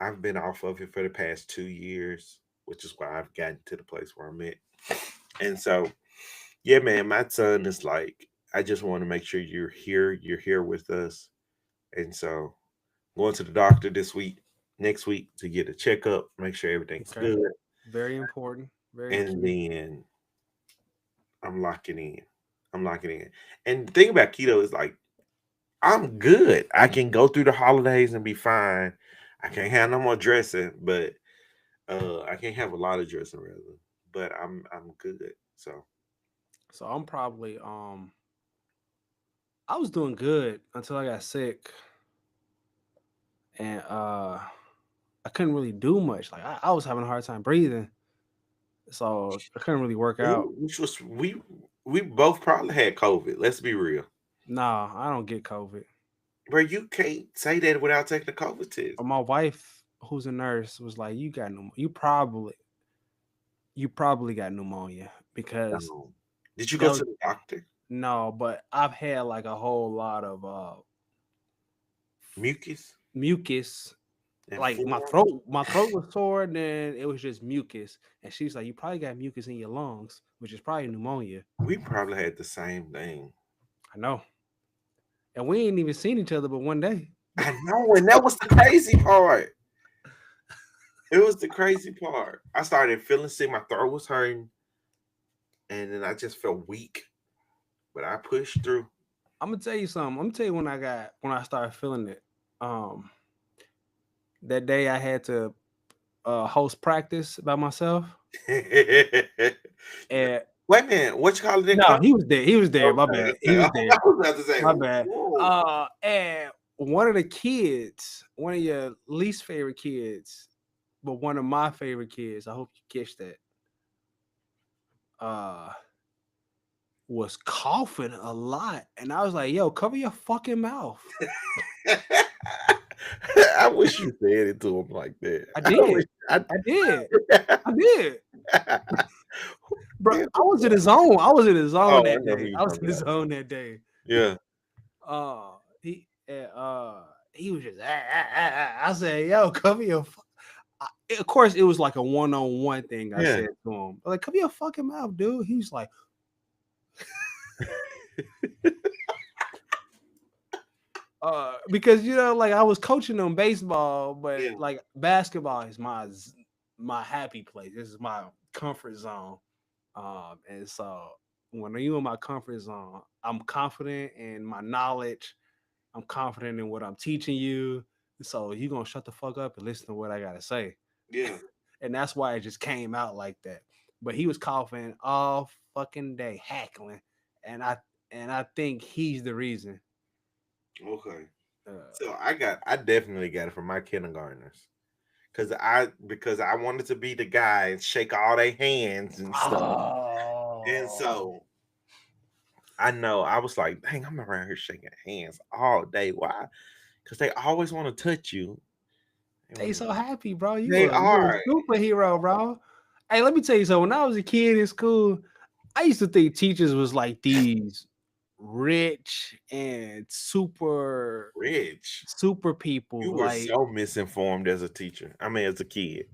I've been off of it for the past 2 years, which is why I've gotten to the place where I'm at. And so, yeah, man, my son is like, I just want to make sure you're here. You're here with us. And so, going to the doctor this week, next week to get a checkup, make sure everything's Okay. good. Very important. Very And key. then I'm locking in. I'm locking in. And the thing about keto is like, I'm good. I can go through the holidays and be fine. I can't have no more dressing, but I can't have a lot of dressing rather. But I'm good. So So I'm probably I was doing good until I got sick and I couldn't really do much. Like I was having a hard time breathing. So I couldn't really work out. which was we both probably had COVID. Let's be real. Nah, I don't get COVID. Bro, you can't say that without taking the COVID test. My wife, who's a nurse, was like, "You got you probably got pneumonia because Um, did you go that to was the doctor? no." But I've had like a whole lot of Mucus mucus. and Like phlegm? my throat was sore, and then it was just mucus. And she's like, "You probably got mucus in your lungs, which is probably pneumonia." We probably had the same thing. I know, and we ain't even seen each other but one day. I know, and that was the crazy part. It was the crazy part. I started feeling sick. My throat was hurting, and then I just felt weak. But I pushed through. I'm gonna tell you something. I'm gonna tell you when I started feeling it. Um, that day I had to host practice by myself, and Wait a minute, what you call it in no, college? he was there. He was there. My Okay, bad. He okay. was I there. was about to say, My bad. whoa. And one of the kids, one of your least favorite kids, but one of my favorite kids. I hope you catch that. Uh, was coughing a lot, and I was like, "Yo, cover your fucking mouth." I wish you said it to him like that. I I did. wish I. I did. I did. Who Bro, did I was in the zone. I was in the Oh, zone I that know who day. you I was talking in the about. zone that day. Yeah. He was just I said, "Yo, cover your." Of course, it was like a one-on-one thing. I Yeah. said to him, like, "Cover your fucking mouth, dude." He's like, because like I was coaching them baseball, but Yeah. like basketball is my happy place. This is my comfort zone. And so when you in my comfort zone, I'm confident in my knowledge. I'm confident in what I'm teaching you. So you gonna shut the fuck up and listen to what I gotta say. Yeah. And that's why it just came out like that. But he was coughing all fucking day, hackling, and I think he's the reason. Okay. Uh, So I definitely got it from my kindergartners. Because I wanted to be the guy and shake all their hands and stuff. And oh, so I know I was like, dang, I'm around here shaking hands all day. Why? Because they always want to touch you. It they was- so happy, bro. You They you are. a superhero, bro. Hey, let me tell you something. When I was a kid in school, I used to think teachers was like these rich and Rich. super people. You were Like so misinformed as a teacher. I mean, as a kid.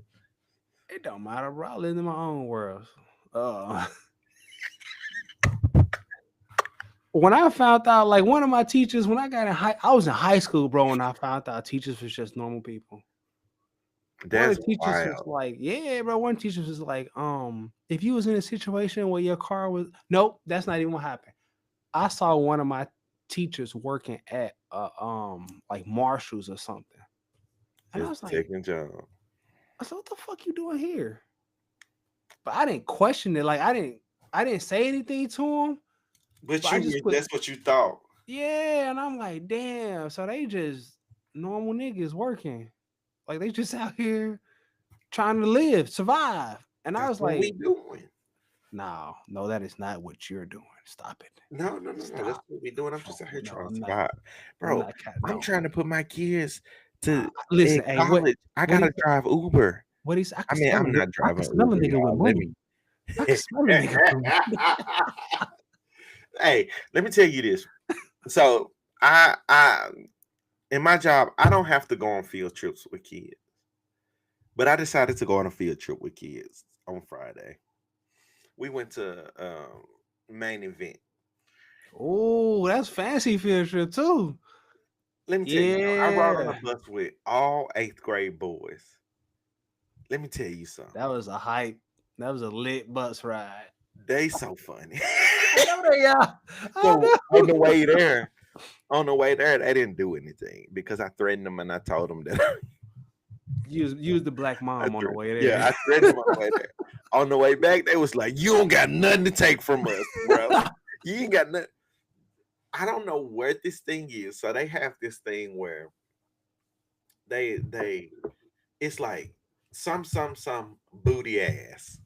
it don't matter, bro. I live in my own world. Uh, when I found out, like one of my teachers, when I got in I was in high school, bro. When I found out teachers was just normal people. One of That's the teachers was wild. like, "Yeah, bro." One teacher was like, if you was in a situation where your car was, nope, that's not even what happened. I saw one of my teachers working at like Marshalls or something, and I Just was like, taking job. I said, "What the fuck you doing here?" But I didn't question it. Like I didn't say anything to him. But But I you just were, put that's what you thought. yeah, and I'm like, damn. So they just normal niggas working. Like they just out here trying to live, survive. And I That's was what we like, doing. no, no, that is not what you're doing. Stop it. No, no, no, no. That's Stop. what we doing. I'm No, just out here no, trying to I'm not. survive. I'm Bro, not I'm no. trying to put my kids Nah. to in Listen, hey, college. I what gotta he drive Uber. what he's I mean, I'm not I driving can smell a Uber, nigga with y'all. Let money. me I can smell a nigga with money. Hey, let me tell you this. So I in my job, I don't have to go on field trips with kids. But I decided to go on a field trip with kids on Friday. We went to main event. Oh, that's fancy field trip too. Let me tell you something. I rode on a Yeah. bus with all eighth grade boys. Let me tell you something. That was a hype. That was a lit bus ride. They so funny. I know they are. I So on the know. way there, they didn't do anything because I threatened them and I told them that Use the black mom on the way yeah, there. I threatened them on the way there. On the way back, they was like, "You don't got nothing to take from us, bro. You ain't got nothing." I don't know where this thing is. So they have this thing where they it's like some booty ass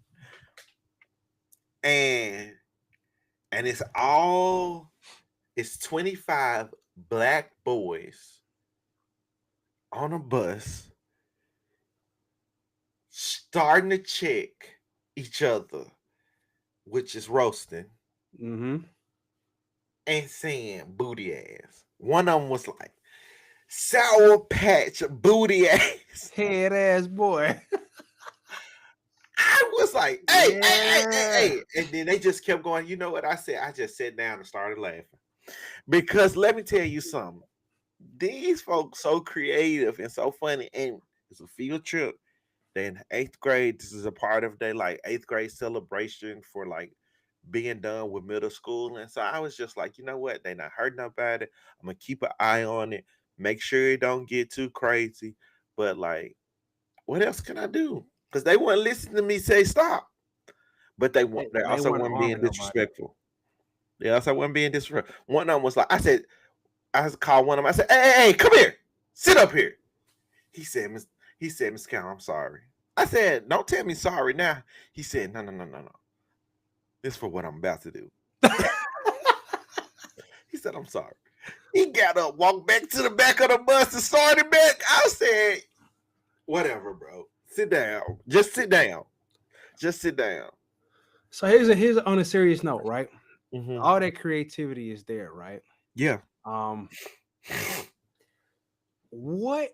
and it's all it's 25 black boys on a bus starting to check each other, which is roasting Mm-hmm. and saying booty ass. One of them was like sour patch booty ass. Head ass boy. I was like, Yeah. hey. And then they just kept going. You know what I said? I just sat down and started laughing. Because let me tell you something. These folks so creative and so funny. And it's a field trip. They're in eighth grade. This is a part of their like eighth grade celebration for like being done with middle school. And so I was just like, you know what? They not hurting about it. I'm gonna keep an eye on it. Make sure it don't get too crazy. But like, what else can I do? Because they wouldn't listen to me say stop. But they They also weren't weren't being harming nobody. disrespectful. They also weren't being disrespectful. One of them was like, I called one of them. I said, hey, come here, sit up here. He said, Miss Cal, I'm sorry. I said, don't tell me sorry now. He said, no. This is for what I'm about to do. He said, I'm sorry. He got up, walked back to the back of the bus and started back. I said, whatever, bro. Sit down. Just sit down. Just sit down. So here's on a serious note, right? Mm-hmm. All that creativity is there, right? Yeah. Um, what?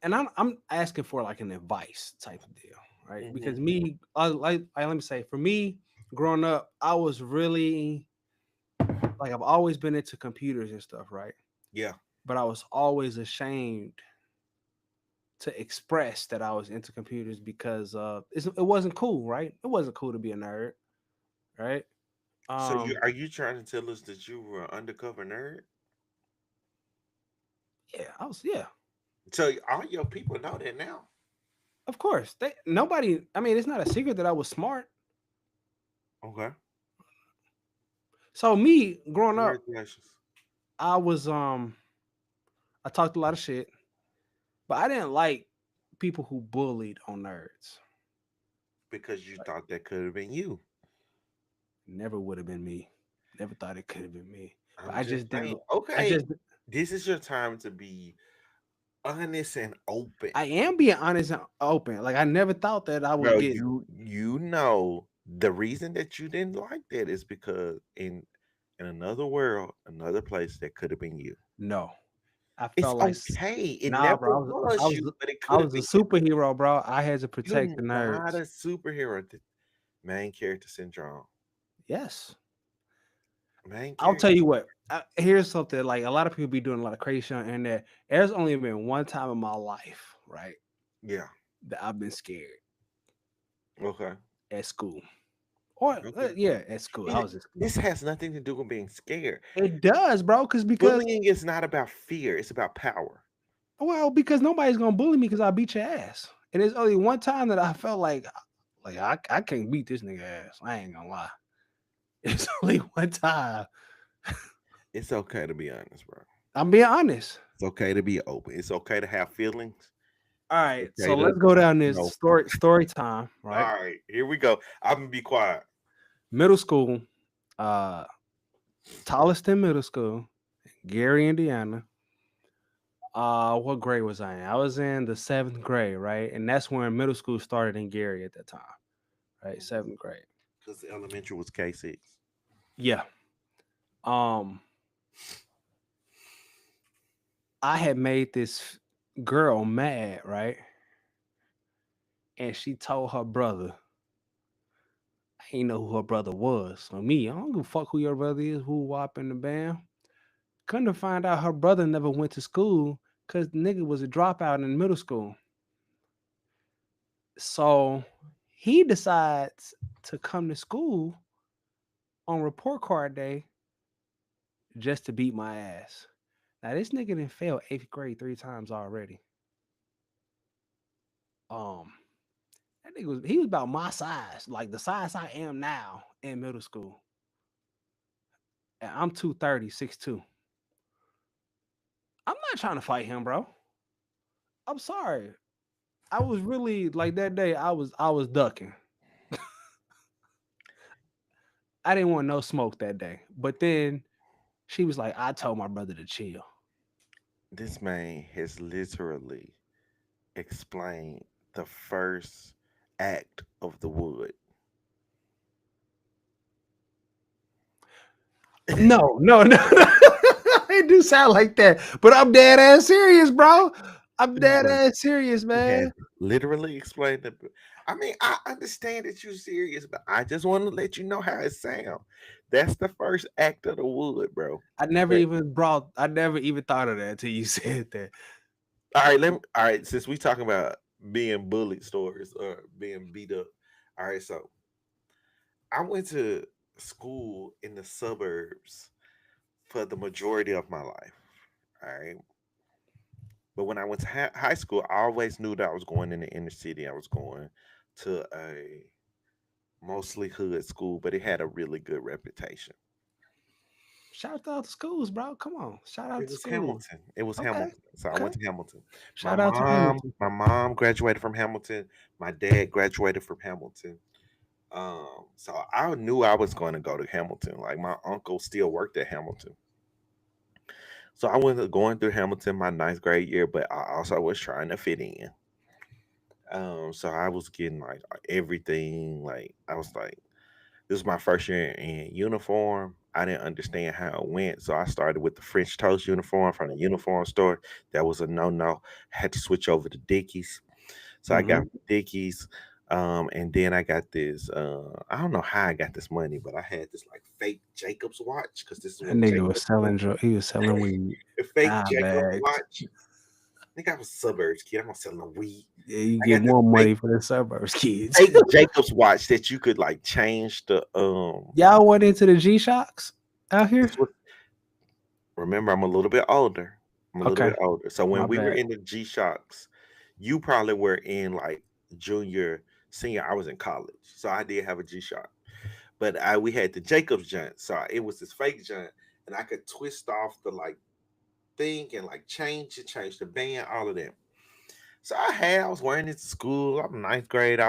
And I'm asking for like an advice type of deal, right? Mm-hmm. Because me, let me say, for me, growing up, I was really like I've always been into computers and stuff, right? Yeah. But I was always ashamed to express that I was into computers because it wasn't cool, right? It wasn't cool to be a nerd, right? So Um, are you trying to tell us that you were an undercover nerd? yeah, I was, yeah. So all your people know that now. Of course, nobody. I mean, it's not a secret that I was smart. Okay. So me growing up, Congratulations. I was I talked a lot of shit, but I didn't like people who bullied on nerds. Because you Like, thought that could have been you. never would have been me. Never thought it could have been me. But I'm I just just saying. didn't. I Okay. just This is your time to be honest and open. I am being honest and open. Like I never thought that I would Bro, get you know the reason that you didn't like that is because in another world, another place that could have been you. no. I It's felt like okay. It nah, never bro. was you, but it I could have was a been you. superhero, bro. I had to protect You're the not nerds. a superhero. Main character syndrome. Yes. Main I'll character. tell you what. Here's something like a lot of people be doing a lot of crazy shit on the internet. There's only been one time in my life, right, Yeah. that I've been scared Okay. at school. Or Okay. yeah, at school. I was at school. This has nothing to do with being scared. It does, bro, because Bullying is not about fear, it's about power. because nobody's gonna bully me because I beat your ass. And there's only one time that I felt like I can't beat this nigga ass. I ain't gonna lie. It's only one time. It's okay to be honest, bro. I'm being honest. It's okay to be open. It's okay to have feelings. All It's right, okay so to let's go down this no. story time. Right, All right, here we go. I'm gonna be quiet. middle school, uh, Tolliston Middle School, Gary, Indiana. What grade was I in? I was in the 7th grade, right, and that's when middle school started in Gary at that time, right, 7th grade. Because the elementary was K6. Yeah. Um, I had made this girl mad, right, and she told her brother. I ain't know who her brother was. So me, I don't give a fuck who your brother is, who wop in the band. Come to find out her brother never went to school because the nigga was a dropout in middle school. So he decides to come to school on report card day just to beat my ass. Now this nigga done failed 8th grade 3 times already. Um, that nigga he was about my size, like the size I am now in middle school. And I'm 230, 6'2". I'm not trying to fight him, bro. I'm sorry. I was really like that day. I was ducking. I didn't want no smoke that day. But then she was like, I told my brother to chill. This man has literally explained the first act of the wood. No, no, no. It do sound like that. But I'm dead ass serious, bro. I'm dead ass serious, He has man. literally explained the. I mean, I understand that you're serious, but I just want to let you know how it sounds. That's the first act of the wood, bro. But- I never even thought of that until you said that. All right, all right. Since we talking about being bullied stories or being beat up, all right. So I went to school in the suburbs for the majority of my life. All right. But when I went to high school, I always knew that I was going in the inner city. I was going to a mostly hood school, but it had a really good reputation. Shout out to schools, bro. Come on. Shout out It to was school. Hamilton. It was Okay. Hamilton. So I Okay. went to Hamilton. Shout out to Hamilton. My mom graduated from Hamilton. My dad graduated from Hamilton. So I knew I was going to go to Hamilton. Like my uncle still worked at Hamilton. So I went going through Hamilton my ninth grade year, but I also was trying to fit in. So I was getting like everything. Like I was like, this was my first year in uniform. I didn't understand how it went, so I started with the French toast uniform from the uniform store. That was a no. Had to switch over to Dickies, so I got Mhm. Dickies. And then I got this. I don't know how I got this money, but I had this like fake Jacobs watch because this is That when nigga was Jacobs selling he was selling weed. a fake Ah, Jacobs bags. watch. I think I was suburbs kid. I'm not selling no weed. Yeah, you I get got this more money for the suburbs kids. fake Jacobs watch that you could like change the Y'all went into the G Shocks out here? this was, remember I'm a little bit older. I'm a little Okay, bit older. So my when we were bad. in the G Shocks, you probably were in like junior, senior. I was in college, so I did have a G Shock. But we had the Jacobs joint, so it was this fake joint, and I could twist off the like thing and like change it, change the band, all of that. So I was wearing it to school. I'm ninth grade.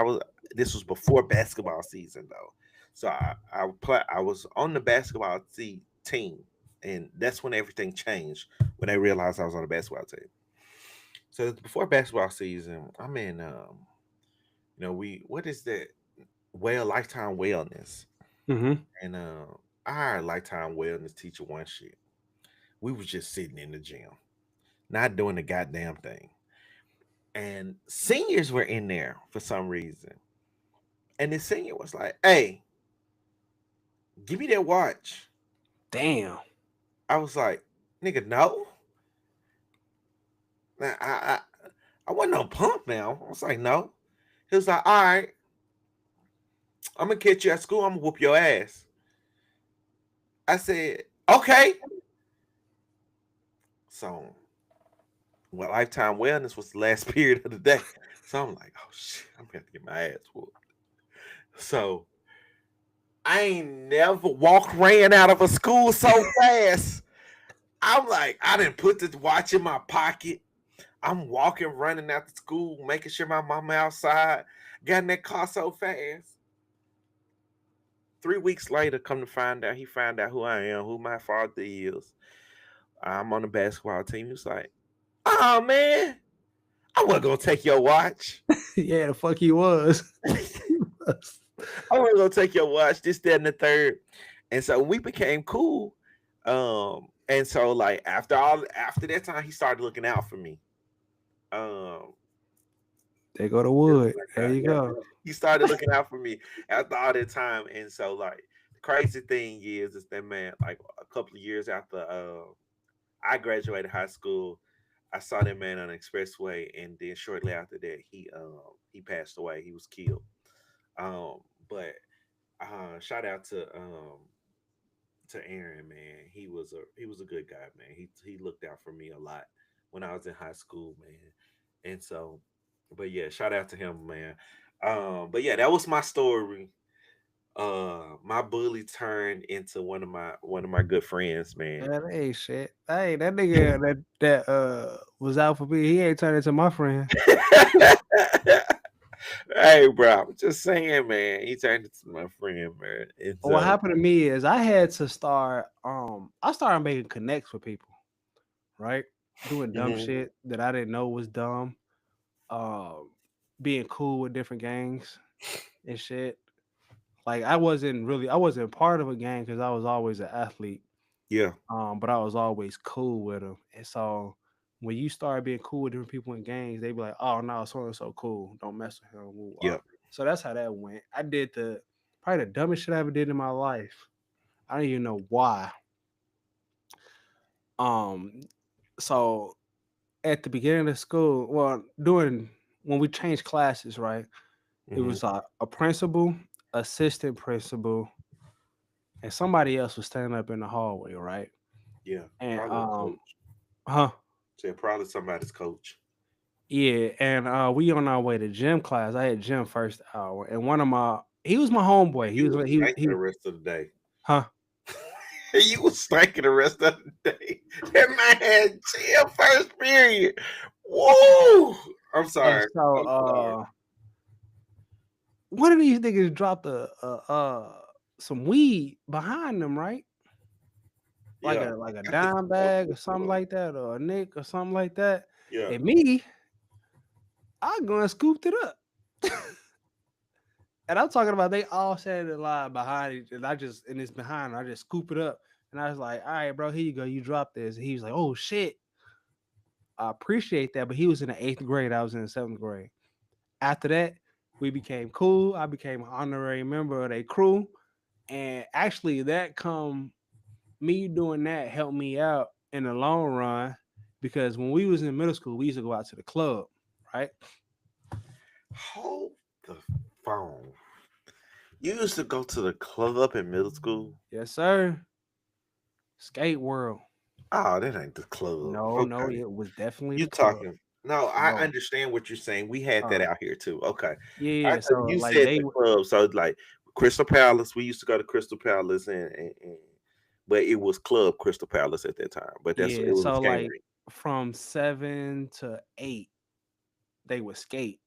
This was before basketball season though. So I was on the basketball team, and that's when everything changed when they realized I was on the basketball team. So before basketball season, I'm in we what is that? Lifetime wellness. Mm-hmm. And our lifetime wellness teacher one shit. We was just sitting in the gym, not doing the goddamn thing. And seniors were in there for some reason. And the senior was like, "Hey, give me that watch." Damn. I was like, "Nigga, no." Nah, I wasn't no punk now. I was like, "No." He was like, "All right, I'm gonna catch you at school. I'm gonna whoop your ass." I said, "Okay." So, lifetime wellness was the last period of the day. So I'm like, "Oh shit, I'm gonna have to get my ass whooped." So I ain't never ran out of a school so fast. I'm like, I didn't put the watch in my pocket. I'm walking, running out the school, making sure my mama outside. Got in that car so fast. 3 weeks later, come to find out, he found out who I am, who my father is. I'm on the basketball team. He was like, "Oh man, I wasn't gonna take your watch. Yeah, the fuck he was. I wasn't gonna take your watch. This, that, and the third." And so we became cool. And so like after that time, he started looking out for me. Um, They go to Wood. There you yeah, go. he started looking out for me after all that time. And so like the crazy thing is that man, like a couple of years after I graduated high school, I saw that man on the expressway, and then shortly after that, he passed away. He was killed. Um, but shout out to Aaron, man. He was a good guy, man. He looked out for me a lot when I was in high school, man. And so, but yeah, shout out to him, man. But yeah, that was my story. My bully turned into one of my good friends, man. That ain't shit. Hey, that nigga that was out for me, he ain't turned into my friend. Hey, bro, I'm just saying, man. He turned into my friend, man. It's What happened to me is I had to start I started making connects with people, right? Doing dumb mhm, shit that I didn't know was dumb. Um Being cool with different gangs and shit. Like I wasn't part of a gang because I was always an athlete. yeah, But I was always cool with them. And so when you start being cool with different people in gangs, they be like, "Oh no, so and so cool. Don't mess with him." Woo, yeah. So that's how that went. I did the probably the dumbest shit I ever did in my life. I don't even know why. Um, so at the beginning of school, well, during when we changed classes, right? It hmm was a principal, assistant principal, and somebody else was standing up in the hallway, right? Yeah, And probably a coach. huh. Said probably somebody's coach. Yeah, and we on our way to gym class. I had gym first hour, and one of my he was my homeboy. You was He stinking the was rest of the day. huh. You was stinking the rest of the day. That man had chill first period. Whoa! I'm And sorry. so I'm sorry. one of these niggas dropped some weed behind them, right? Yeah. Like a I think dime that was bag or something before. like that, or a nick or something like that. Yeah. And me, I go and scooped it up. And I'm talking about they all sat in line behind it, and I just and it's behind. I just scoop it up, and I was like, "All right, bro, here you go. You drop this." And he was like, "Oh shit." I appreciate that, but he was in the 8th grade. I was in the 7th grade. After that, we became cool. I became an honorary member of their crew, and actually, that come me doing that helped me out in the long run because when we was in middle school, we used to go out to the club, right? Hold the phone. You used to go to the club in middle school. Yes, sir. Skate world. Oh, that ain't the club. No, Okay. it was definitely You the club. talking no, I No. understand what you're saying. We had that Uh, out here too. Okay. yeah. So So you like said they the club, so it's like Crystal Palace. We used to go to Crystal Palace and but it was Club Crystal Palace at that time. But that's yeah. it was a So skate like ring. from 7 to 8, they would skate,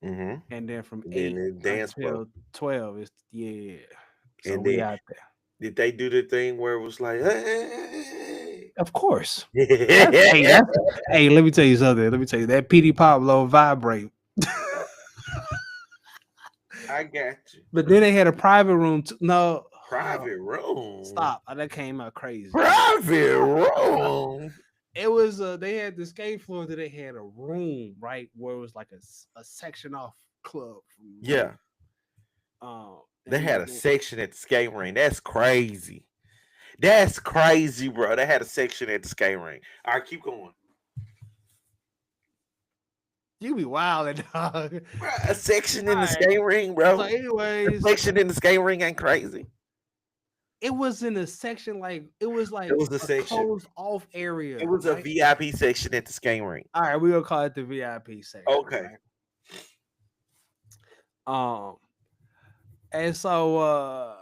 Mm-hmm. and then from Then 8 the dance floor. until 12 is yeah. So And we then out there. did they do the thing where it was like, hey? Of course. That's hey, let me tell you something. Let me tell you that PD Pablo vibrate. I got you. But then they had a private room. No, Private room. stop. That came out crazy. Private room. It was they had the skate floor that they had a room right where it was like a section off club from room. Yeah. They And had a section at the skate ring. That's crazy. That's crazy, bro. They had a section at the skate ring. All right, keep going. you be wild, dog. Bro, a section All in the right. skate ring, So, bro. A anyways, section in the skate ring ain't crazy. it was in a section like it was It like was a a section. closed off It area, was a right? VIP section at the skate ring. All right, we gonna call it the VIP section, Okay. right? Um, and so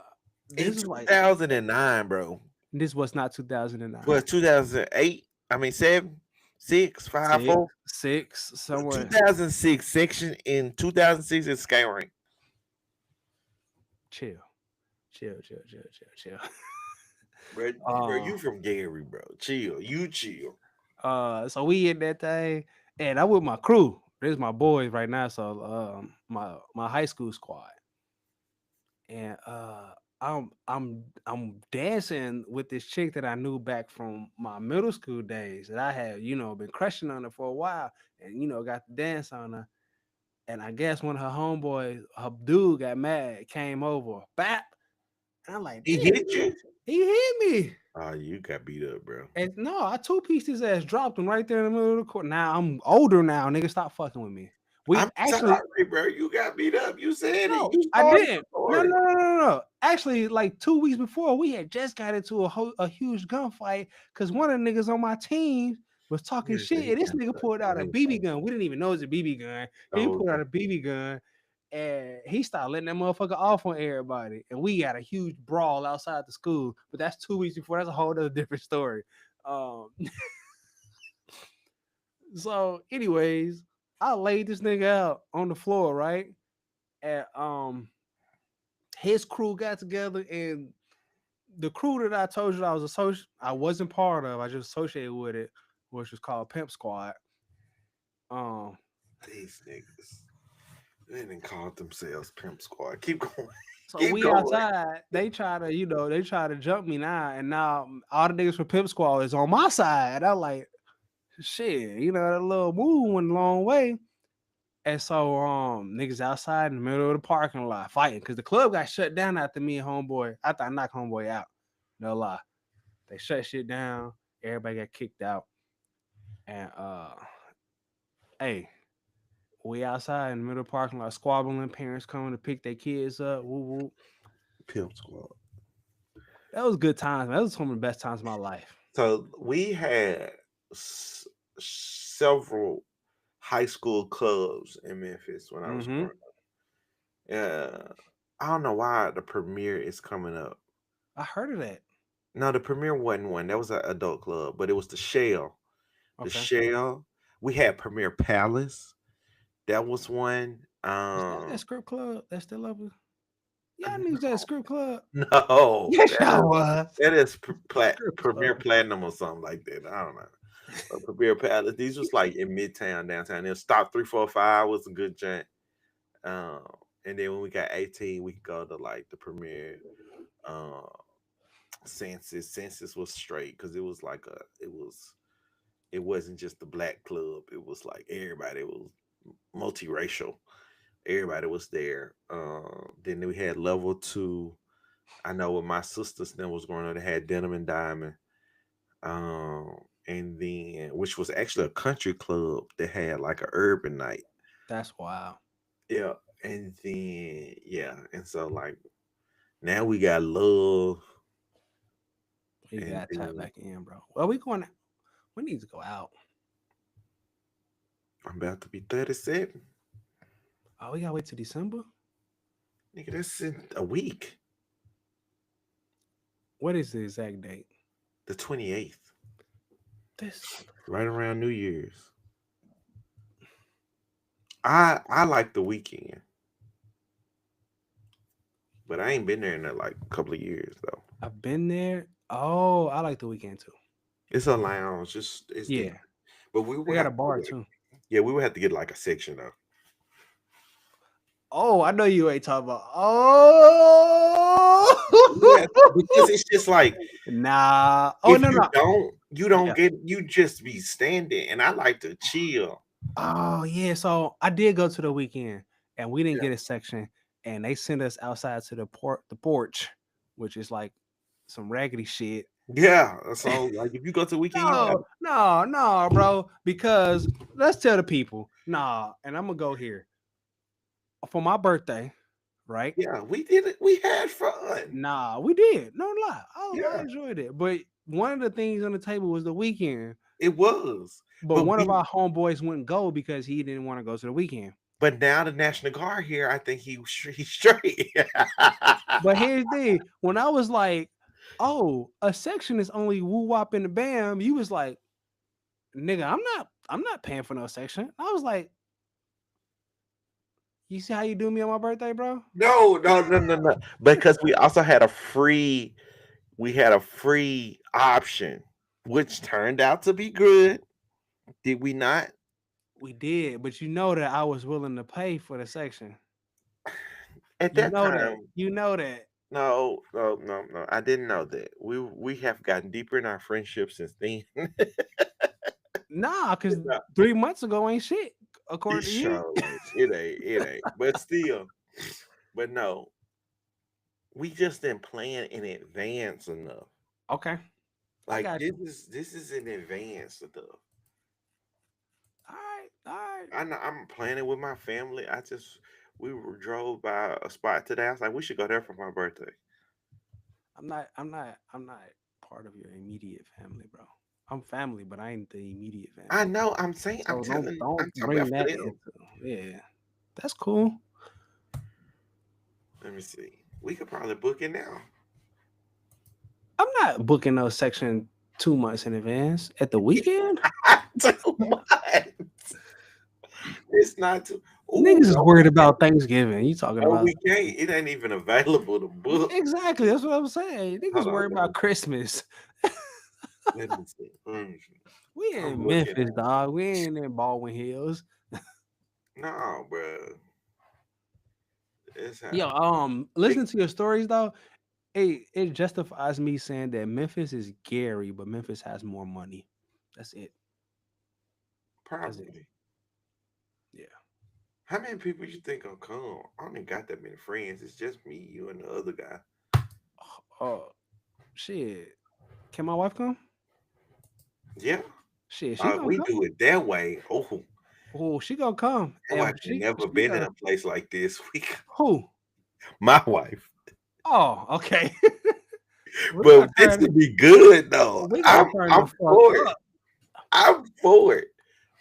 In this is like 2009, bro. this was not 2009. Was 2008? I mean, 7, 6, 5, Six, 4. six, somewhere. 2006 section in 2006 at skate ring. Chill, chill. Bro, uh, you from Gary, bro. Chill. You chill. so we in that thing, and I'm with my crew. This is my boys right now. So my high school squad, and I'm dancing with this chick that I knew back from my middle school days that I had been crushing on her for a while, and got to dance on her. And I guess one of her homeboys, her dude got mad, came over, bap. And I'm like, He damn, hit you? he hit me. Oh, you got beat up, bro. And no, I two-pieced his ass, dropped him right there in the middle of the court. Now I'm older now, nigga. Stop fucking with me. We I'm actually sorry, bro. You got beat up. You said it. no, You I started the didn't. No, story. no, no, no, no. Actually, like 2 weeks before, we had just got into a huge gunfight because one of the niggas on my team was talking Yeah, shit, he and this got nigga the- pulled out a he BB gun. We didn't even know it was a BB gun. He told pulled out you. a BB gun, and he started letting that motherfucker off on everybody. And we got a huge brawl outside the school. But that's 2 weeks before. That's a whole other different story. Um, so, anyways, I laid this nigga out on the floor, right? And his crew got together, and the crew that I told you I wasn't part of, I just associated with it, which was called Pimp Squad. Um, These niggas. They didn't call themselves Pimp Squad. Keep going. so Keep we going. outside, they try to jump me now, and now all the niggas from Pimp Squad is on my side. I'm like, shit, that little move went a long way. And so niggas outside in the middle of the parking lot fighting because the club got shut down after me and homeboy. After I knocked homeboy out. No lie. They shut shit down. Everybody got kicked out. And hey, we outside in the middle of the parking lot squabbling, parents coming to pick their kids up. Woo woo. Pimp Squad. That was good times, man. That was some of the best times of my life. So we had several high school clubs in Memphis when I was Mm-hmm. growing up. Yeah. I don't know why the premiere is coming up. I heard of that. No, the premiere wasn't one. That was an adult club, but it was the Shell. The Okay. Shell. We had Premier Palace. That was one. Is that script club that's still open? Yeah, I knew No, that script club. no, Yes, y'all was. that is Script Premier club. Platinum or something like that. I don't know. But Premier Palace. These was like in Midtown, downtown. They'll stop 345 was a good joint. Um, and then when we got 18, we could go to like the Premier um Census. Census was straight because it wasn't just the black club. It was like everybody. It was multiracial. Everybody was there. Then we had level two. I know when my sisters then was growing up, they had Denim and Diamond. And then which was actually a country club that had like a urban night. That's wild. Yeah. And then and so like now we got love. He And got tapped then back in, bro. Well, we going. We need to go out. I'm about to be 37. Oh, we gotta wait till December. Nigga, that's in a week. What is the exact date? The 28th. This. Right around New Year's. I like the weekend. But I ain't been there in like a couple of years though. I've been there. Oh, I like the weekend too. It's a lounge, just it's Yeah, different. But we they would got have a to bar get, like, too. yeah, we would have to get like a section though. Oh, I know you ain't talking about. Yeah, Oh, because it's just like nah. Oh if no no. you don't Yeah. get you just be standing, and I like to chill. Oh yeah. So I did go to the weekend, and we didn't Yeah, get a section, and they sent us outside to the porch, which is like some raggedy shit. yeah. So like if you go to the weekend, you have No, bro. Because let's tell the people, nah. And I'm gonna go here for my birthday, right? yeah. We did it. We had fun. Nah, we did. No lie. I Yeah, enjoyed it. But one of the things on the table was the weekend. it was. But But one of we our homeboys wouldn't go because he didn't want to go to the weekend. but now the National Guard here, I think he's straight. But here's the thing. When I was like, oh, a section is only woo wop and the bam, you was like, nigga, I'm not paying for no section. I was like, you see how you do me on my birthday, bro? No. Because we had a free option, which turned out to be good. Did we not? We did, but you know that I was willing to pay for the section. At You that know that. time, You know that. no. I didn't know that. We have gotten deeper in our friendship since then. Nah, because No, 3 months ago ain't shit, it according to you. sure ain't. It ain't. But still, but no, we just didn't plan in advance enough. Okay, I Like got you. this is in advance stuff. All right. I know I'm planning with my family. Drove by a spot today. I was like, we should go there for my birthday. I'm not part of your immediate family, bro. I'm family, but I ain't the immediate I family. know. I'm saying. I'm So don't telling. don't I'm talking bring about for that them. into yeah. That's cool. Let me see. We could probably book it now. I'm not booking no section 2 months in advance at the weekend. Too much. It's not too. Ooh, Niggas is no, worried about Thanksgiving. You talking no, about we can't. It ain't even available to book. exactly? That's what I'm saying. Niggas Hold on. worried about Christmas. Let me see. Let me see. We I'm in looking. Memphis, dog. We ain't in Baldwin Hills. No, bro. It's Yo, happening. listen to your stories though. It justifies me saying that Memphis is Gary, but Memphis has more money. That's it. That's it. Probably. Yeah. How many people you think gonna come? I don't even got that many friends. It's just me, you, and the other guy. Oh, shit. Can my wife come? Yeah. Shit, she gonna We come. do it that way. Oh, Oh, she gonna come. my And wife ain't never she been in gonna a place like this. who? My wife. Oh, okay. we But gonna this turn would be good though. we gonna turn I'm the fuck for it. up. I'm for it.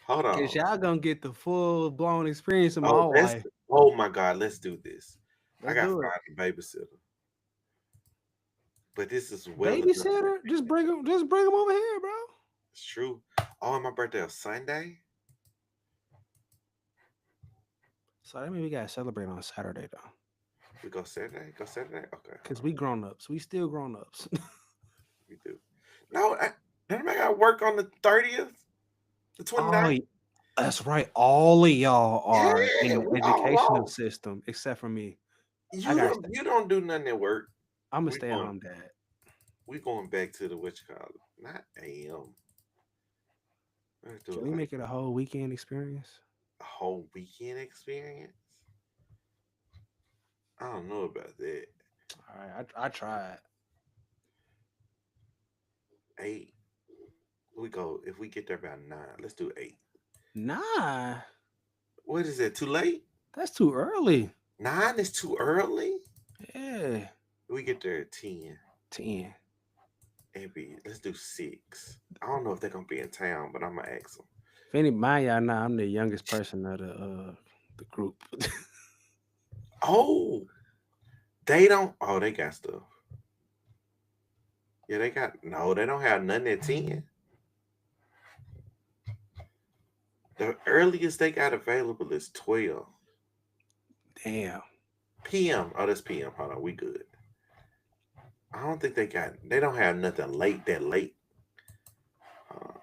Hold Cause on. y'all gonna get the full blown experience of my Oh, wife. oh my God, let's do this. I Let's got to do it. find a babysitter. But this is well enough. Babysitter? Just bring him over here, bro. It's true. Oh, and my birthday is Sunday. So that means we gotta celebrate on Saturday though. We go Saturday. Go Saturday. Okay, hold Cause on. we grown ups. We still grown ups. We do. No, then I got to work on the 30th, the Oh, 29th. that's right. All of y'all are Yeah, in the we all educational off. system except for me. I You got. don't you don't do nothing at work. I'm a We stay at going home dad. we going back to the what you call it, not AM. Let's do Can it we like make it a whole weekend experience? a whole weekend experience. I don't know about that. All right, I tried. 8. We go if we get there about 9. Let's do 8. Nah, What is it? Too late? that's too early. 9 is too early. Yeah, We get there at 10. 10. maybe let's do 6. I don't know if they're gonna be in town, but I'm gonna ask them. If any mind y'all know, I'm the youngest person of the group. Oh, they don't. Oh, they got stuff. Yeah, they got. No, they don't have nothing at 10. The earliest they got available is 12 Damn. p.m. Oh, that's p.m. Hold on, we good. I don't think they got. They don't have nothing late that late. Uh,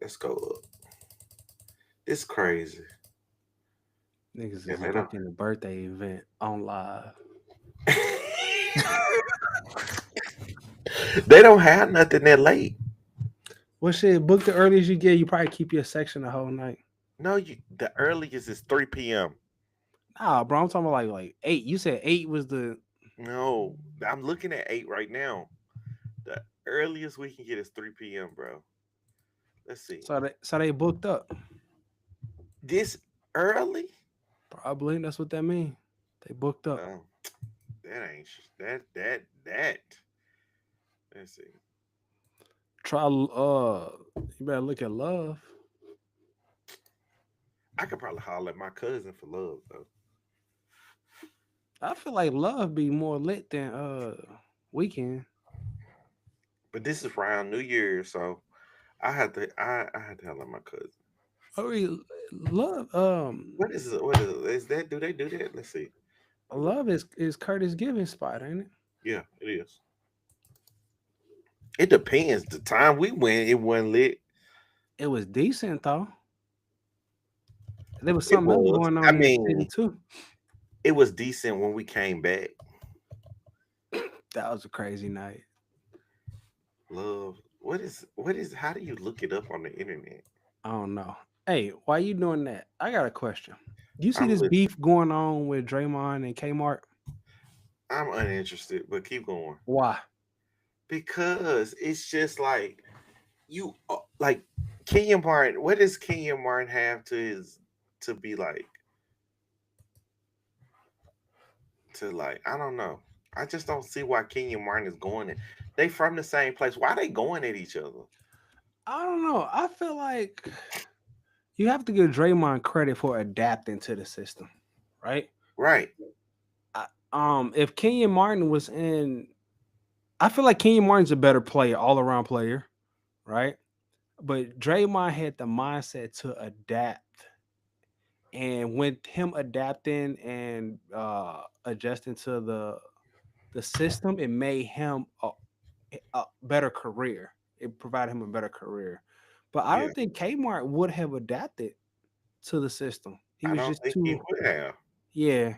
let's go up. It's crazy. Niggas Yeah, is they don't. booking a birthday event on live. They don't have nothing that late. Well, shit, book the earliest you get. You probably keep your section the whole night. No, the earliest is 3 p.m. Nah, bro, I'm talking about like 8. You said 8 was the. No, I'm looking at 8 right now. The earliest we can get is 3 p.m., bro. Let's see. So they booked up. This early? Probably that's what that mean. They booked up. No, that ain't that. Let's see. Try you better look at love. I could probably holler at my cousin for love though. I feel like love be more lit than weekend. But this is around New Year's, so I had to holler at my cousin. I mean, love What is it? What is it? Is that do they do that? Let's see. Hold up. love is Curtis Givens spot, ain't it? Yeah, it is. It depends. The time we went, it wasn't lit. It was decent though. There was It something else was. going I on in the city mean, too. it was decent when we came back. That was a crazy night. Love. What is how do you look it up on the internet? I don't know. Hey, why you doing that? I got a question. You see I'm this lit- beef going on with Draymond and Kmart? I'm uninterested, but keep going. Why? Because it's just like like Kenyon Martin. What does Kenyon Martin have to be like I don't know. I just don't see why Kenyon Martin is going it. They from the same place. Why they going at each other? I don't know. I feel like you have to give Draymond credit for adapting to the system, right? Right. If Kenyon Martin was in, I feel like Kenyon Martin's a better player, all around player, right? But Draymond had the mindset to adapt, and with him adapting and adjusting to the system, it made him a better career. It provided him a better career. But I Yeah. don't think Kmart would have adapted to the system. He I was don't just think he too, would have. yeah.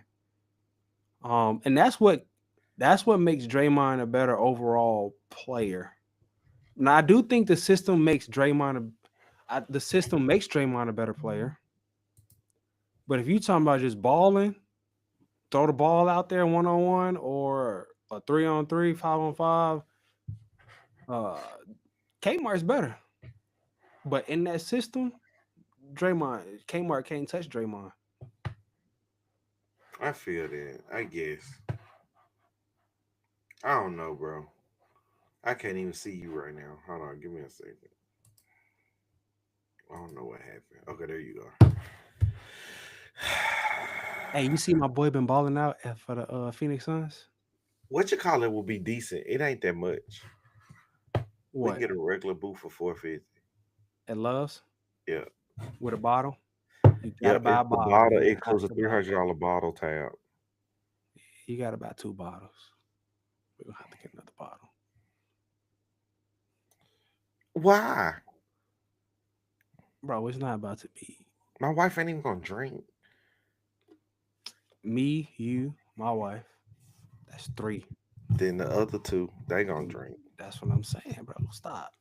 And that's what makes Draymond a better overall player. Now I do think the system makes the system makes Draymond a better player. But if you talking about just balling, throw the ball out there 1-on-1 or a 3-on-3, 5-on-5, uh Kmart's better. But in that system, Kmart can't touch Draymond. I feel that. I guess. I don't know, bro. I can't even see you right now. Hold on, give me a second. I don't know what happened. Okay, there you go. Hey, you see my boy been balling out for the Phoenix Suns? What you call it will be decent. It ain't that much. We can What? get a regular boot for 450. At Love's Yeah. with a bottle? You gotta Yep. buy It's a the bottle. bottle. You It have includes a to three buy a hundred bottle. dollar bottle tab. You gotta buy 2 bottles. We're gonna have to get another bottle. Why? Bro, it's not about to be My wife ain't even gonna drink. me, you, my wife. That's 3. Then the other two, they gonna drink. That's what I'm saying, bro. Stop.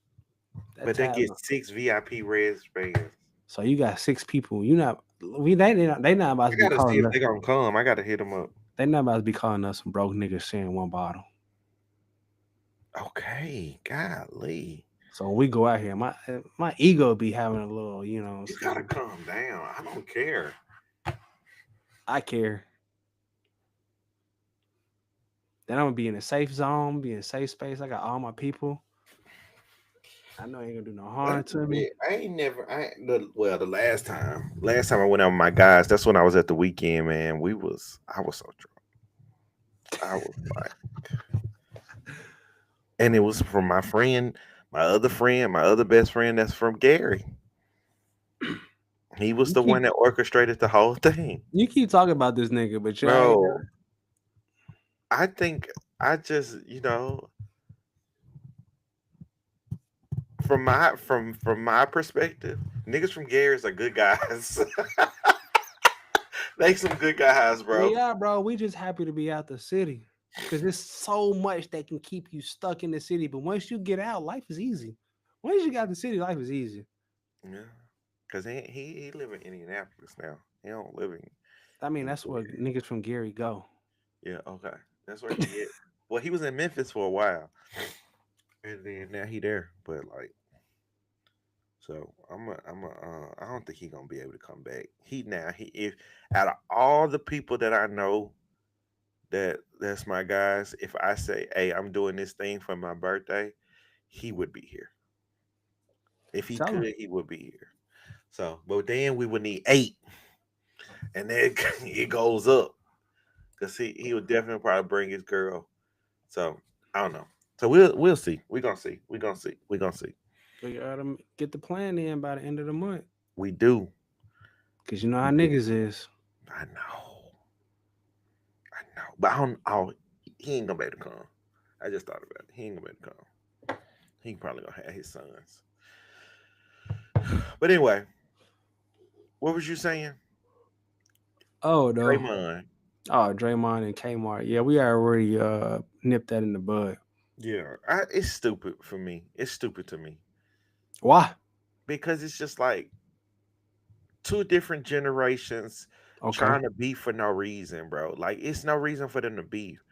That But they tab. get 6 VIP red bands. So you got 6 people. You not we they not about I to be gotta see calling if us. they gonna come. I gotta hit them up. They not about to be calling us some broke niggas sharing 1 bottle. Okay, golly. So when we go out here, my ego be having a little, You gotta calm down. I don't care. I care. Then I'm gonna be in a safe zone, be in a safe space. I got all my people. I know I ain't gonna do no Like harm I to me. said, the last time I went out with my guys, that's when I was at the weekend, man. I was so drunk. I was like, and it was from my friend, my other best friend that's from Gary. He was You the keep one that orchestrated the whole thing. you keep talking about this nigga, but you ain't. Bro, I think I just, from my perspective, niggas from Gary's are good guys. They some good guys, bro. We are, bro. We just happy to be out the city because there's so much that can keep you stuck in the city. But once you get out, life is easy. Once you got the city, life is easy. Yeah, cause he live in Indianapolis now. He don't live I mean, in that's where niggas from Gary go. Yeah, okay, that's where he is. Well, he was in Memphis for a while, and then now he there. But like, so I don't think he gonna be able to come back. He if out of all the people that I know that's my guys, if I say, hey, I'm doing this thing for my birthday, he would be here. If he Tell him. could, he would be here. So, but then we would need 8, and then it goes up because he would definitely probably bring his girl. So I don't know. So we'll see. We're gonna see. We're gonna see. We're gonna see. We gotta get the plan in by the end of the month. We do. Cause you know how We do. niggas is. I know. I know. But I don't. Oh, he ain't gonna be able to come. I just thought about it. He ain't gonna be able to come. He probably gonna have his sons. But anyway, what was you saying? Oh no. Draymond. Oh, Draymond and Kmart. Yeah, we already nipped that in the bud. Yeah, it's stupid for me. It's stupid to me Why? because it's just like two different generations Okay. trying to beef for no reason, bro. Like it's no reason for them to beef.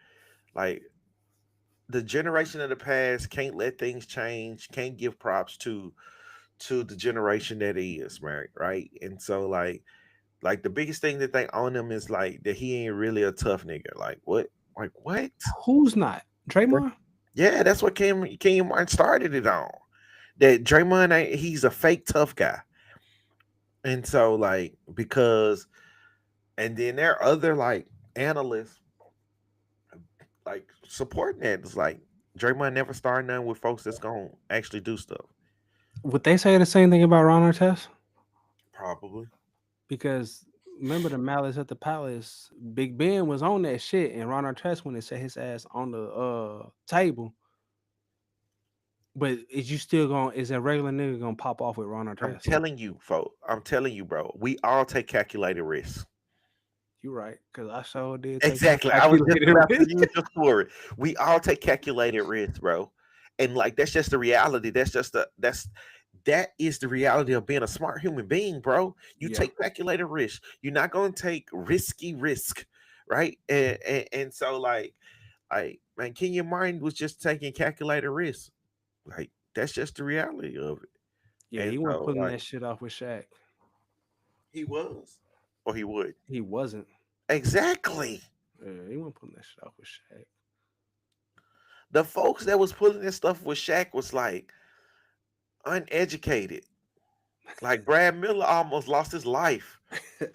Like the generation of the past can't let things change, can't give props to the generation that is, right? And so like the biggest thing that they own him is like that he ain't really a tough nigga. Like what? Like what? Who's not? That- Draymond? Yeah, that's what King Martin started it on. That Draymond ain't he's a fake tough guy. And so like because and then there are other like analysts like supporting that. It's like Draymond never started none with folks that's gonna actually do stuff. Would they say the same thing about Ron Artest? Probably. Because remember the Malice at the Palace, Big Ben was on that shit, and Ron Artest when they set his ass on the table. But is you still going? Is a regular nigga gonna pop off with Ron I'm Artest? telling you, folks. I'm telling you, bro. We all take calculated risks. You right? Because I sure did take some Exactly. I was just calculated about to risk. use your story. We all take calculated risks, bro. And like that's just the reality. That is the reality of being a smart human being, bro. You Yeah, take calculated risk. You're not gonna take risky risk, right? And so like man, Kenya Martin was just taking calculated risks. Like that's just the reality of it. yeah. And He wasn't so pulling like that shit off with Shaq. he was. Or he would. He wasn't. Exactly. Yeah, he wasn't pulling that shit off with Shaq. The folks that was pulling this stuff with Shaq was like uneducated. Like Brad Miller almost lost his life He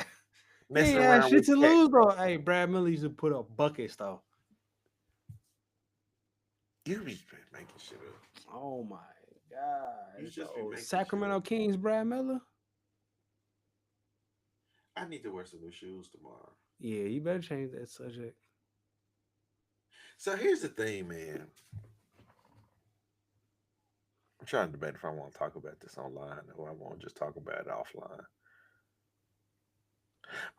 messing ain't had around shit with to Shaq, lose though. bro. Hey, Brad Miller used to put up buckets though. You be making shit up. Oh my god. You just be Oh, making shit up. Sacramento Kings, Brad Miller. I need to wear some new shoes tomorrow. Yeah, you better change that subject. So here's the thing, man. I'm trying to debate if I want to talk about this online or I want to just talk about it offline.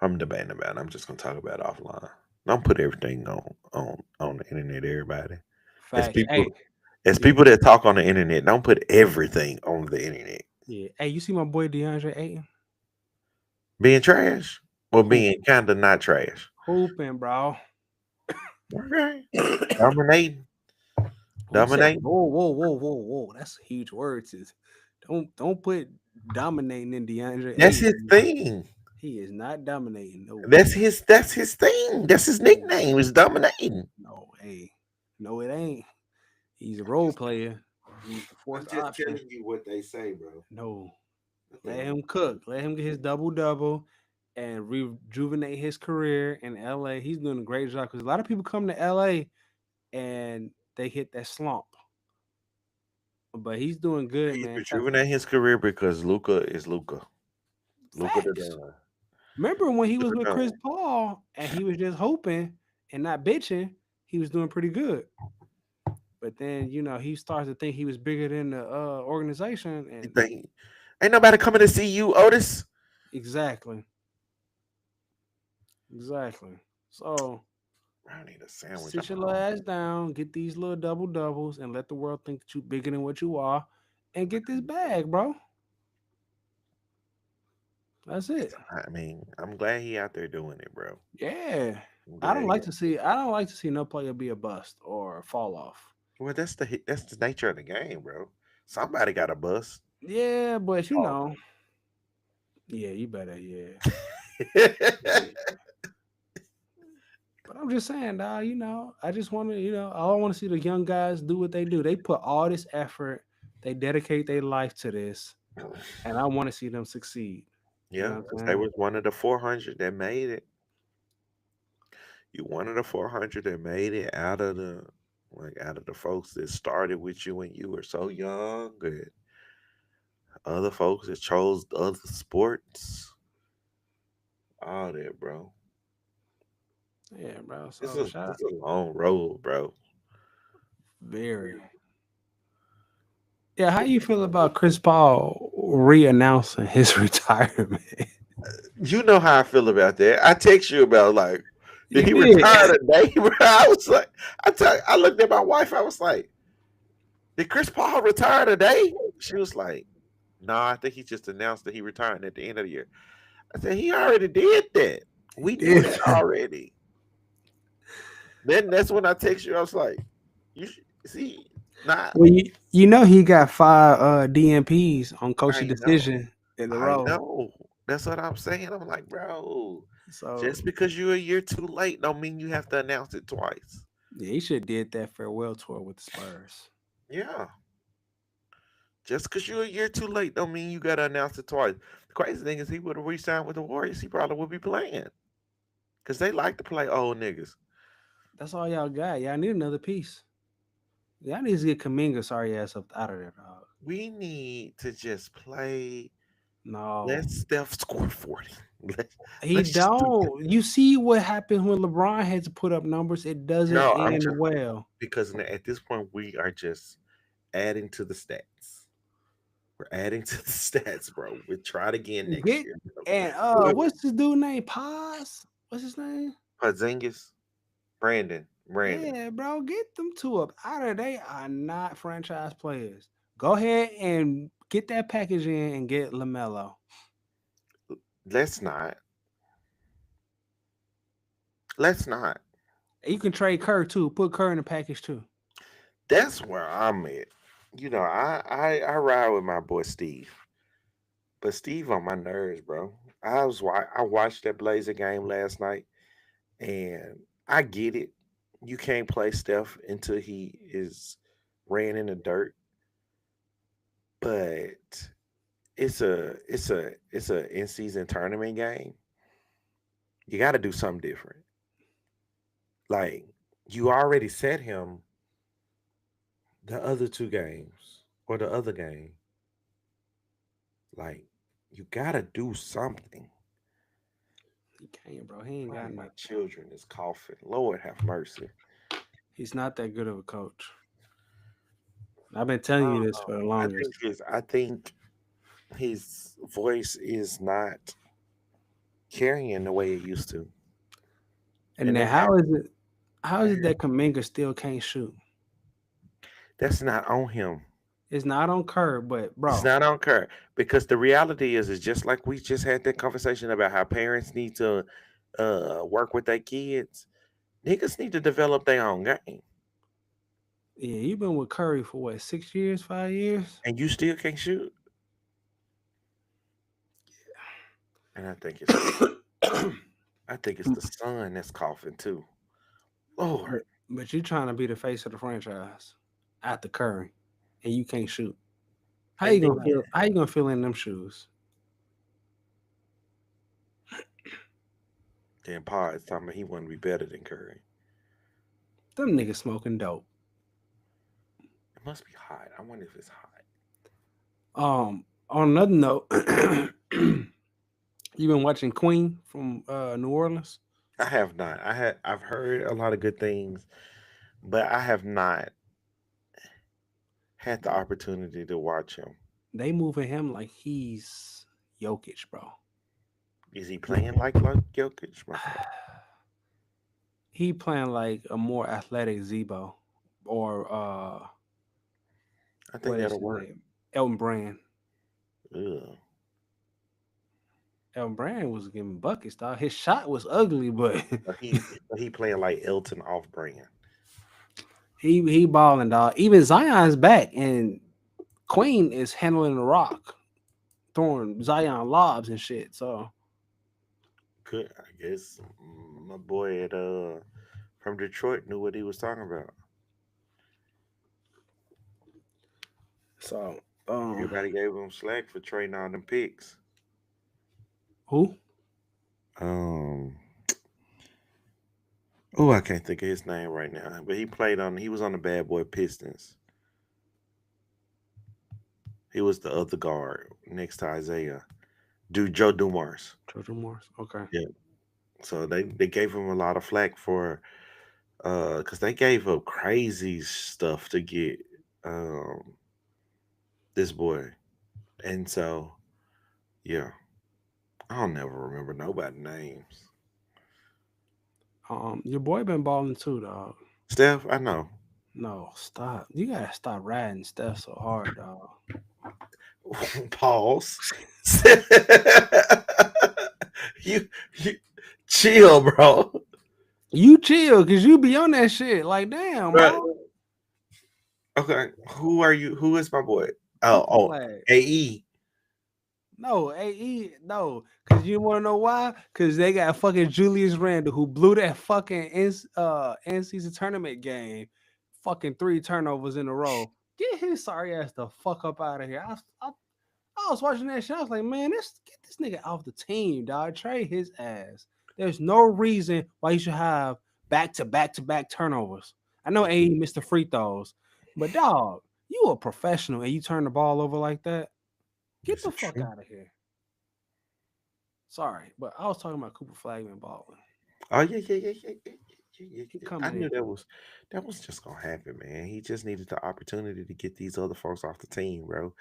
I'm debating about it. I'm just gonna talk about it offline. Don't put everything on the internet, everybody. As Facts. people Hey, as yeah, people that talk on the internet, don't put everything on the internet. yeah. Hey, you see my boy DeAndre Ayton? Being trash or being Hooping, kind of not trash. hooping, bro. Okay. Dominating. Who said? Dominating. Whoa, whoa, whoa, whoa, whoa. That's huge words. Don't put dominating in DeAndre That's his Ayton. thing. He is not dominating. No, That's his thing. That's his no, nickname. Is dominating. no. Hey, no, it ain't. He's a role player. He's the I'm fourth just option. telling you what they say, bro. No, let Nothing wrong. him cook. Let him get his double double and rejuvenate his career in LA. He's doing a great job because a lot of people come to LA and they hit that slump. But he's doing good, He's man. rejuvenating his career because Luca is Luca. Luca the Facts. Don. Remember when he Luca was the with Chris Don. Paul and he was just hoping and not bitching, he was doing pretty good. But then, he started to think he was bigger than the organization. You And think ain't nobody coming to see you, Otis? exactly, exactly. So I need a sandwich. I'm sit your little hungry. ass down, get these little double doubles, and let the world think that you bigger than what you are, and get this bag, bro. That's it. I mean, I'm glad he out there doing it, bro. Yeah. I'm I glad don't he like to see. I don't like to see no player be a bust or fall off. well, that's the nature of the game, bro. Somebody got a bust. Yeah, but Oh. yeah, you better, yeah. Yeah, Yeah. But I'm just saying, dog, I just want to, I want to see the young guys do what they do. They put all this effort, they dedicate their life to this, and I want to see them succeed. You know what I'm 'cause they saying? was one of the 400 that made it. You one of the 400 that made it out of the folks that started with you when you were so young, and other folks that chose other sports. All that, bro. Yeah, bro. This So is shout this is a long road, bro. very. Yeah, how you feel about Chris Paul re-announcing his retirement? You know how I feel about that. I text you about like, did You he did. retire today, bro? I was like, I looked at my wife. I was like, did Chris Paul retire today? She was like, no, I think he just announced that he retired at the end of the year. I said, he already did that. He We knew did. that already. Then that's when I text you. I was like, see, nah, Well, you know he got 5 DMPs on coaching I know, decision in a I row. know. That's what I'm saying. I'm like, bro, So just because you're a year too late don't mean you have to announce it twice. yeah, he should have did that farewell tour with the Spurs. Yeah. Just because you're a year too late don't mean you got to announce it twice. The crazy thing is he would have re-signed with the Warriors. He probably would be playing because they like to play old niggas. That's all y'all got. Y'all need another piece. Y'all need to get Kaminga sorry ass up out of there, dog. We need to just play. No. Let Steph score 40. Let, He let's just do that. don't. You see what happens when LeBron had to put up numbers? It doesn't No, I'm end just well. because at this point we are just adding to the stats. We're adding to the stats, bro. We'll try it again next Get year. and Whoever, what's this dude name? Paz? What's his name? Porzingis, Brandon. Yeah, bro, get them two up out of. They are not franchise players. Go ahead and get that package in and get Lamelo. Let's not. Let's not. You can trade Kerr too. Put Kerr in the package too. That's where I'm at. I ride with my boy Steve, but Steve on my nerves, bro. I watched that Blazer game last night, and I get it. You can't play Steph until he is ran in the dirt, but it's a in season tournament game. You got to do something different. Like you already set him the other two games or the other game. Like you got to do something. He can't, bro. He ain't One got of my nothing. children is coughing. Lord have mercy. He's not that good of a coach. I've been telling you this for the I longest. think his voice is not carrying the way it used to, And and then that happened. how is it that Kaminga still can't shoot? That's not on him. It's not on Kerr, but It's bro, not on Kurt because the reality is just like we just had that conversation about how parents need to work with their kids. Niggas need to develop their own game, yeah, you've been with Curry for what, 6 years, 5 years? and you still can't shoot. And I think it's the son that's coughing too. Lord. But you trying to be the face of the franchise after Curry, and you can't shoot. How you And gonna then feel? How you gonna feel in them shoes? Pa is talking about he want to be better than Curry. Them niggas smoking dope. It must be hot. I wonder if it's hot. On another note, you been watching Queen from New Orleans? I have not. I've heard a lot of good things, but I have not had the opportunity to watch him. They moving him like he's Jokic, bro. Is he playing like Jokic? My fault. He playing like a more athletic Zebo or I think what is that'll his work. name? Elton Brand. Ugh. Elton Brand was giving buckets, dog. His shot was ugly, but He playing like Elton off brand. he balling, dog. Even Zion's back, and Queen is handling the rock, throwing Zion lobs and shit. So Good. I guess my boy at from Detroit knew what he was talking about. so Everybody gave him slack for trading all them picks. who? Um. Oh, I can't think of his name right now. But he was on the Bad Boy Pistons. He was the other guard next to Isaiah. Joe Dumars. Georgia Morris. Okay. Yeah. So they gave him a lot of flack for because they gave up crazy stuff to get um this boy. And so yeah. I'll never remember nobody names. Your boy been balling too, dog. Steph, I know. No, stop. You gotta stop riding Steph so hard, dog. Pause. You chill, bro. You chill, cause you be on that shit. Like, damn, Right. bro. Okay. Who are you? Who is my boy? Cooper Oh, flag. AE. No, AE, no. Cause you wanna know why? Cause they got fucking Julius Randle who blew that fucking in-season tournament game. Fucking 3 turnovers in a row. Get his sorry ass the fuck up out of here. I was watching that shit. I was like, man, get this nigga off the team, dog. Trade his ass. There's no reason why you should have back to back to back turnovers. I know AE missed the free throws, but dog, you a professional and you turn the ball over like that. Get Is the it fuck true? out of here. Sorry, but I was talking about Cooper Flagman balling. Oh yeah. He I coming knew in. that was just gonna happen, man. He just needed the opportunity to get these other folks off the team, bro.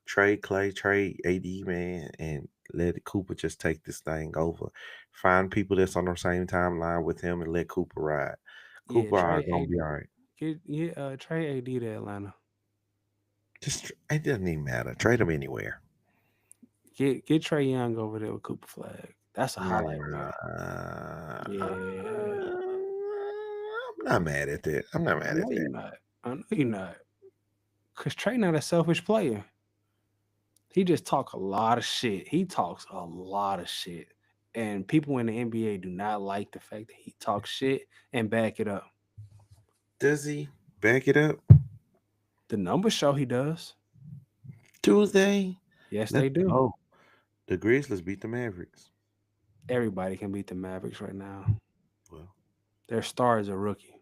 Trade Clay, trade AD, man, and let Cooper just take this thing over. Find people that's on the same timeline with him and let Cooper ride. Yeah, Cooper are trade gonna be AD. all right. Trade AD to Atlanta. It doesn't even matter. Trade him anywhere. Get Trey Young over there with Cooper Flag. That's a highlight reel. Nah, Yeah. I'm not mad at that. I'm not I mad at know that. you're not. I know you're not. Cause Trey not a selfish player. He just talk a lot of shit. He talks a lot of shit. And people in the NBA do not like the fact that he talks shit and back it up. Does he back it up? The numbers show he does. Tuesday. Yes, Let's they do. go. The Grizzlies beat the Mavericks. Everybody can beat the Mavericks right now. Well, Their star is a rookie.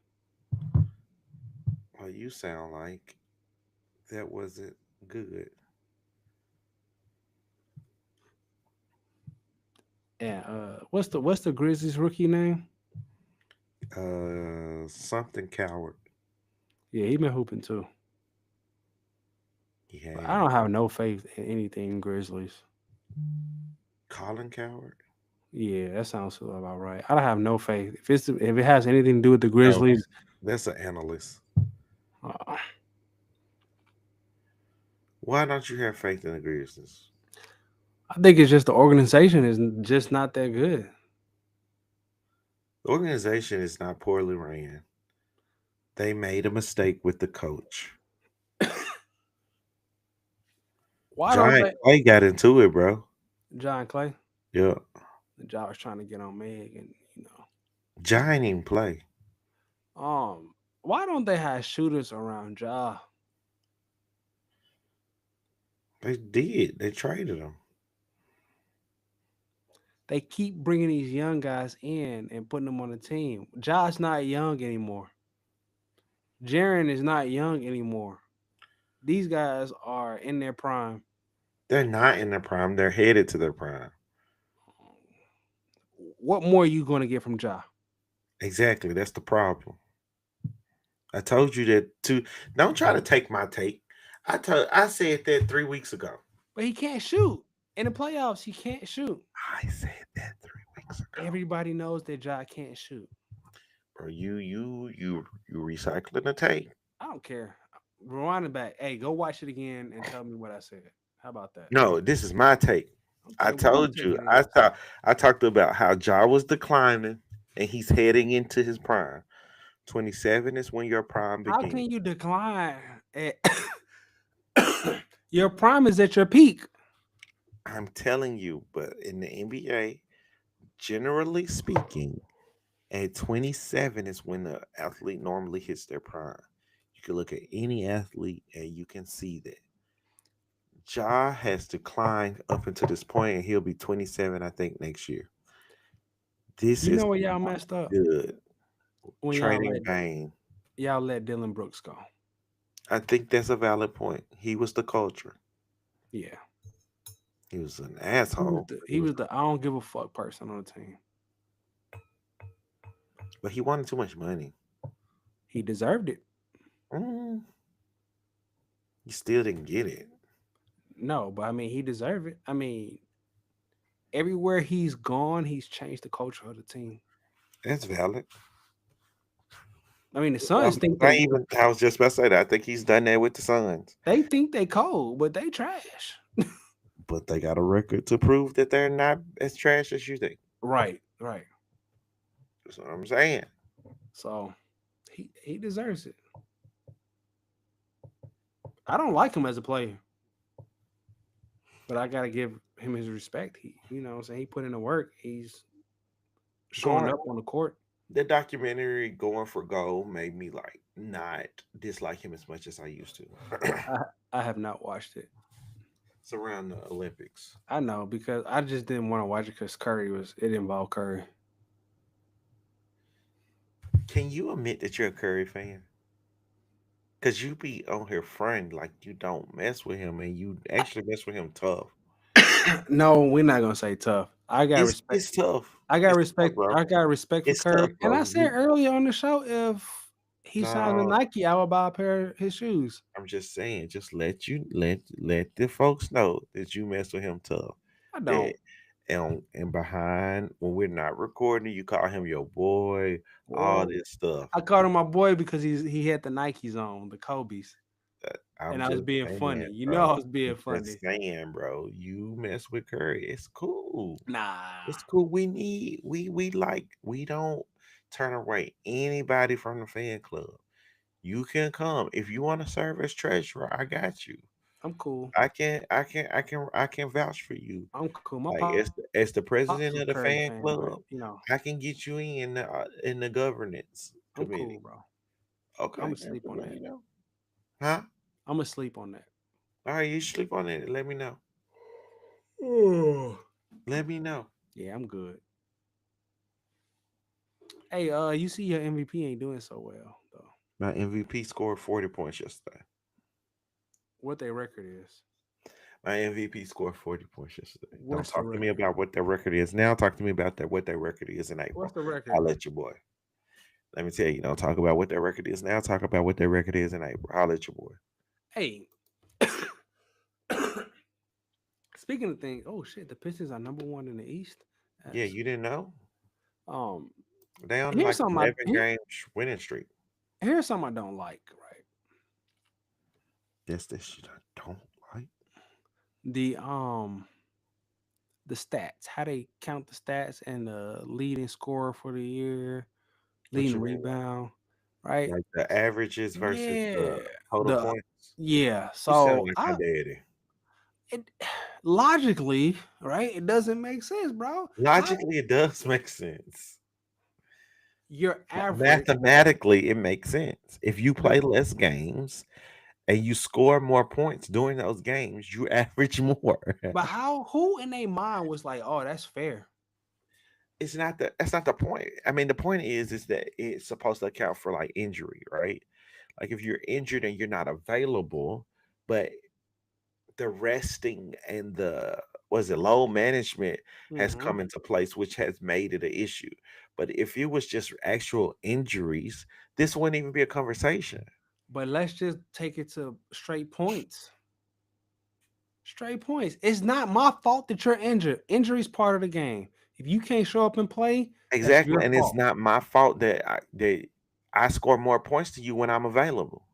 you sound like that wasn't good. And what's the Grizzlies rookie name? Something coward. Yeah, he been hooping too. He But I had don't have no faith in anything Grizzlies. Colin Coward. Yeah, that sounds about right. I don't have no faith. If it has anything to do with the No, Grizzlies, that's an analyst. uh, Why don't you have faith in the Grizzlies? I think it's just the organization is just not that good. The organization is not poorly ran. They made a mistake with the coach. Why don't Giant they? Clay got into it, bro. John Clay. Yeah. Ja was trying to get on Meg, and you know, Ja ain't even play. why don't they have shooters around Ja? They did. They traded him. They keep bringing these young guys in and putting them on the team. Ja's not young anymore. Jaren is not young anymore. These guys are in their prime. They're not in their prime. They're headed to their prime. What more are you going to get from Ja? Exactly. That's the problem. I told you that too. Don't try to take my take. I said that 3 weeks ago. But he can't shoot. In the playoffs, he can't shoot. I said that 3 weeks ago. Everybody knows that Ja can't shoot. Bro, you recycling the tape. I don't care. Rewind it back. Hey, go watch it again and tell me what I said. How about that? No, this is my take. I Okay, what your told take you. it is? I talked about how Ja was declining and he's heading into his prime. 27 is when your prime How begins. can you decline? Your prime is at your peak. I'm telling you, but in the NBA, generally speaking, at 27 is when the athlete normally hits their prime. You can look at any athlete and you can see that. Ja has declined up until this point, and he'll be 27, I think, next year. This You is know where y'all messed up good. when Trading Bane. y'all let Dylan Brooks go. I think that's a valid point. He was the culture. Yeah, He was an he was asshole. the he was the I don't give a fuck person on the team. But he wanted too much money. He deserved it. Mm, he still didn't get it. No, but I mean he deserved it. I mean, everywhere he's gone, he's changed the culture of the team. That's valid. I mean, the Suns think I was just about to say that. I think he's done that with the Suns. they cold, but they trash. But they got a record to prove that they're not as trash as you think. Right, right. That's what I'm saying. So he deserves it. I don't like him as a player, but I gotta give him his respect. He, you know, what I'm saying, he put in the work. He's showing Going up on the court. the documentary Going for Gold made me like not dislike him as much as I used to. I have not watched it. It's around the Olympics. I know because I just didn't want to watch it because it involved Curry. Can you admit that you're a Curry fan? Cause you be on here friend like you don't mess with him and you actually mess with him tough. No, we're not gonna say tough. I got respect. It's tough. I got It's tough, respect. bro. I got respect for It's tough, Curry. And I bro. said earlier on the show, if he signs with No, Nike, I will buy a pair of his shoes. I'm just saying, just let the folks know that you mess with him tough. I That don't. and behind when we're not recording, you call him your boy, all Whoa. this stuff. I called him my boy because he had the Nikes on, the Kobe's, I'm and I was just being funny. saying, You know, I bro. was being I'm funny. just saying, bro. You mess with Curry, it's cool. Nah, It's cool. We don't turn away anybody from the fan club. You can come if you want to serve as treasurer. I got you. I'm cool. I can vouch for you. I'm cool. My Like as the pops was a president of the Curry fan fan, but club, you know, I can get you in the governance I'm cool, committee. bro. I'm Okay, asleep on let that. me know. Huh? I'm asleep on that. All right, you sleep on it. Let me know. Oh. Let me know. Yeah, I'm good. Hey, you see your MVP ain't doing so well though. My MVP scored 40 points yesterday. What their record is? My MVP scored 40 points yesterday. Don't What's the talk to me record? about what their record is now. Talk to me about what their record is in What's April. the I'll record? let you, boy. Let me tell you, don't talk about what their record is now. Talk about what their record is in April. I'll let you, boy. Hey, speaking of things, oh shit, the Pistons are number one in the East. Yeah, That's you didn't know? um. They on Here's like something 11 games winning streak. here's something I don't like. Right, That's the shit I don't like. the the stats, how they count the stats and the leading scorer for the year, What you leading mean? rebound, right? Like the averages versus Yeah, the total the points? yeah. You sound So like my I daddy. it logically, right? It doesn't make sense, bro. How Logically, it does make sense. your average, Mathematically, it makes sense. If you but play less games and you score more points during those games, you average more. how who in their mind was like, oh, that's fair? It's not that's not the point. I mean, the point is that it's supposed to account for like injury, right? Like if you're injured and you're not available, but the resting and the was it load management has Hmm. come into place, which has made it an issue. But if it was just actual injuries, this wouldn't even be a conversation. But let's just take it to straight points. Straight points. It's not my fault that you're injured. Injury's part of the game. If you can't show up and play, that's Exactly, your and it's fault. not my fault that I score more points to you when I'm available.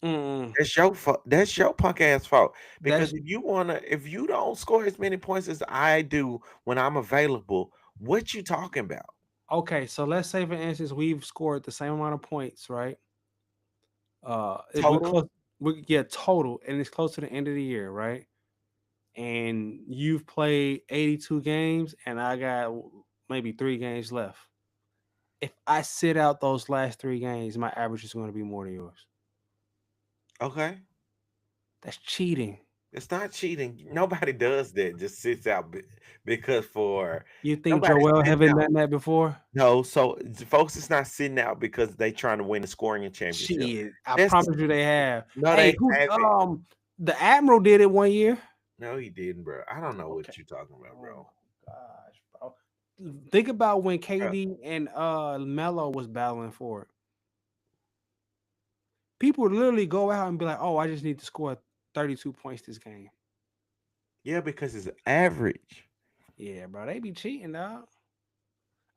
Mm-mm. That's your fault. That's your punk ass fault. Because That's if you don't score as many points as I do when I'm available, what you talking about? okay. So let's say, for instance, we've scored the same amount of points, right? If we're Total? close, we get total, and it's close to the end of the year, right? And you've played 82 games, and I got maybe 3 games left. If I sit out those last 3 games, my average is going to be more than yours. Okay. That's cheating. It's not cheating. Nobody does that. Just sits out because for You think nobody Joel sitting haven't out. done that before? No, so folks is not sitting out because they trying to win the scoring championship. Shit, I That's promise you they have. no, Hey, they who haven't. the Admiral did it one year. No, he didn't, bro. I don't know Okay. what you're talking about, Oh bro. my gosh, bro. Think about when Bro, KD and Melo was battling for it. People would literally go out and be like, "Oh, I just need to score 32 points this game." yeah, because it's average. Yeah, bro, they be cheating, dog.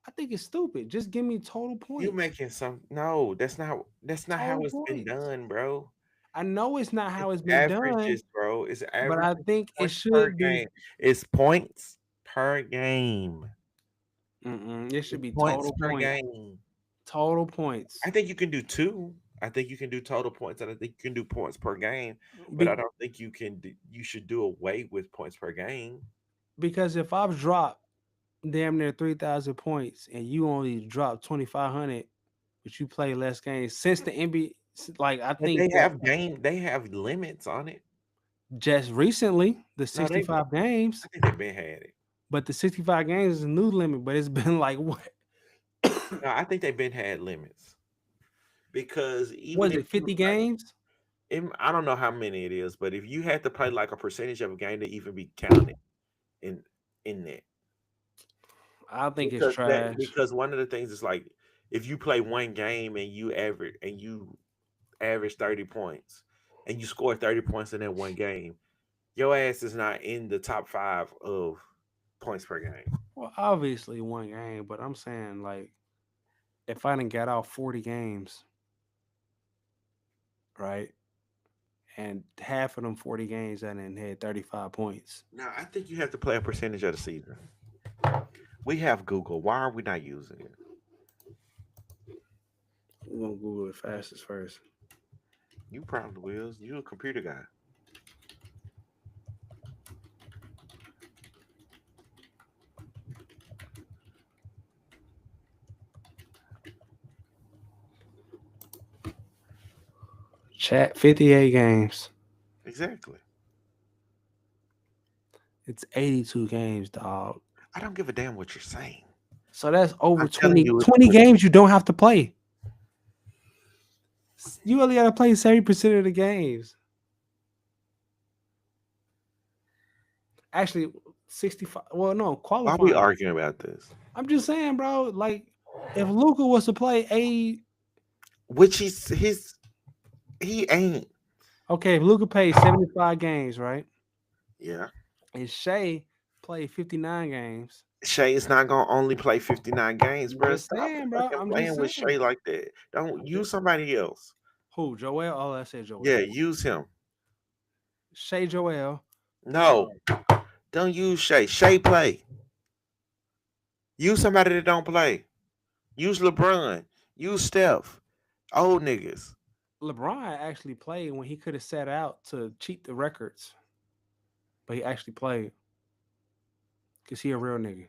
I think it's stupid. Just give me total You points. making some no, that's not how Total it's been points. done, bro. I know it's not It's how it's been done, averages, bro. It's but I averages think it points per should be. game. It's points per game. It should It's be points total per points. game. Total points. I think you can do two. I think you can do total points, and I think you can do points per game. But I Be- don't think you can. You should do away with points per game. because if I've dropped damn near 3,000 points and you only dropped 2,500, but you play less games since the NBA, like I But think that they have limits on it. just recently the No, they. 65 games, I think they've been had it. but the 65 games is a new limit, but it's been like what? No, I think they've been had limits because even Was if it you 50 like, games? I don't know how many it is, but if you had to play like a percentage of a game to even be counted in that, I think it's trash. because one of the things is like if you play one game and you average 30 points and you score 30 points in that one game, your ass is not in the top 5 of points per game. Well, obviously one game, but I'm saying like if I didn't get out 40 games, right? And half of them 40 games I didn't had 35 points. Now, I think you have to play a percentage of the season. We have Google. Why are we not using it? We're gonna Google it fastest first. You probably will. You a computer guy. Chat 58 games. Exactly. It's 82 games, dog. I don't give a damn what you're saying. So that's over I'm telling 20, you, 20 games you don't have to play. You only gotta play 70% of the games. Actually, 65. Well, no, why are we qualifying. arguing about this? I'm just saying, bro. Like, if Luca was to play Which he ain't. okay, if Luca played 75 games, right? Yeah. And Shea played 59 games. Shay is not gonna only play 59 games, I'm bro. just Stop saying, bro. fucking I'm just playing with saying. Shay like that. Don't I'm use just somebody else. who? Joel? Oh, I said Yeah, Joel. use him. Shea Joel. No, don't use Shay. Shay play. Use somebody that don't play. Use LeBron. Use Steph. Old niggas. LeBron actually played when he could have sat out to cheat the records, but he actually played because he a real nigga.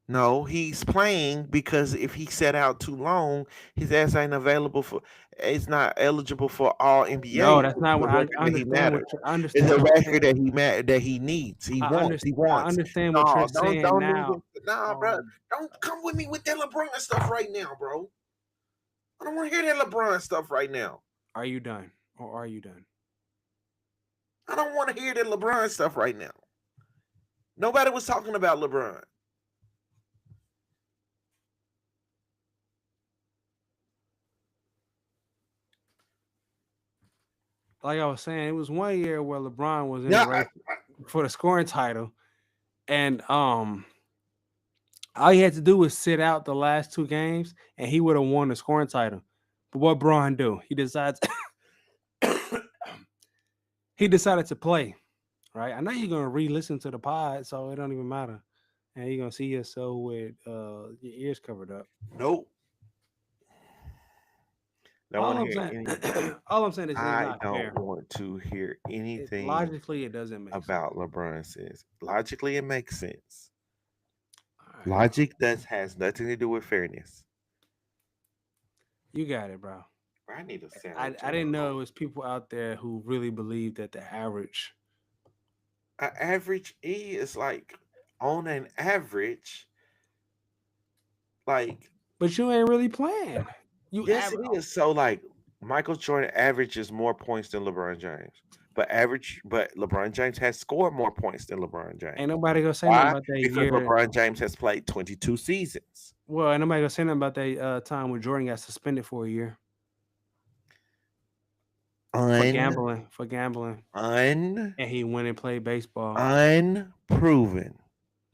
No, he's playing because if he set out too long, his ass ain't available for. It's not eligible for all No, NBA. that's It's not the what I record that he understand. matters. I It's a understand what you're record saying. that that he needs. He wants. He I wants. understand what you're No, saying don't now. even. Nah, bro. Um, Don't come with me with that LeBron stuff right now, bro. I don't want to hear that LeBron stuff right now. are you done or are you done? I don't want to hear that LeBron stuff right now. Nobody was talking about LeBron. Like I was saying, it was one year where LeBron was in the Yeah, race for the scoring title, and all he had to do was sit out the last two games, and he would have won the scoring title. But what Braun do? He decides he decided to play. Right? I know you're gonna re-listen to the pod, so it don't even matter, and you're gonna see yourself with your ears covered up. nope. Don't want All to I'm hear saying, any. all I'm saying is it's I not don't fair. want to hear anything Logically, it doesn't make sense. about LeBron says. Logically, it makes sense. All right, Logic does has nothing to do with fairness. you got it, bro. I need a I sandwich. I didn't know it was people out there who really believe that the average. An average E is like on an average, like But you ain't really playing. You yes, it average. is. So like Michael Jordan averages more points than LeBron James, but LeBron James has scored more points than LeBron Ain't James. nobody gonna say nothing Why? about that Because year. LeBron James has played 22 seasons. Well, ain't nobody gonna say nothing about that time when Jordan got suspended for a year for Un gambling. For gambling, un and he went and played baseball. unproven.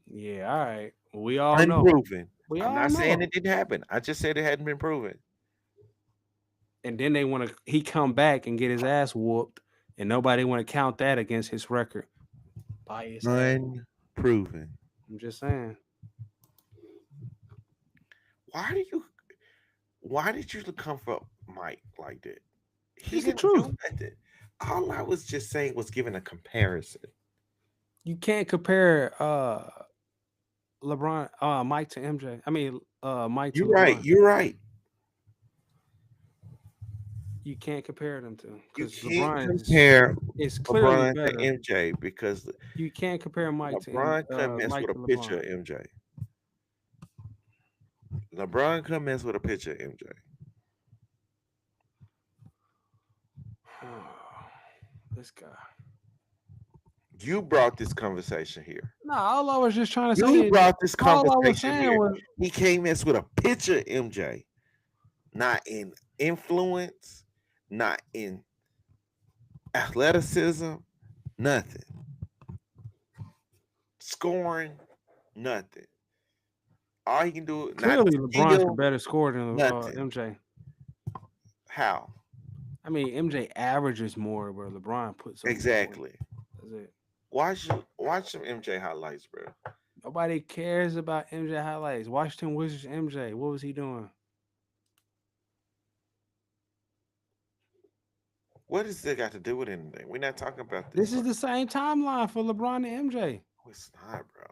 Yeah, all right. We all know. Unproven. We I'm all not saying know. it didn't happen. I just said it hadn't been proven. And then they want to he come back and get his ass whooped, and nobody want to count that against his record. Bias ass. Unproven. I'm just saying. Why do you why did you come for Mike like that? He It's the didn't truth. do nothing. All I was just saying was giving a comparison. You can't compare LeBron Mike to MJ. I mean Mike to You're right. LeBron. You're right. You can't compare them to You because can't LeBron compare is clearly LeBron to better. MJ because You can't compare LeBron couldn't mess Mike with a to picture LeBron. of MJ. LeBron couldn't mess with a picture of MJ. This guy. You brought this conversation here. No, all I was just trying to say You is brought this all I was conversation saying here. was He can't mess with a picture of MJ. Not in influence, not in athleticism, nothing. Scoring, nothing. All he can do, not clearly LeBron's the steal, better scorer than nothing. MJ. How? I mean, MJ averages more, where LeBron puts up more points. Exactly. That's it. Watch some MJ highlights, bro. Nobody cares about MJ highlights. Washington Wizards MJ. What was he doing? What does that got to do with anything? We're not talking about This this. is the same timeline for LeBron and MJ. No, it's not, bro.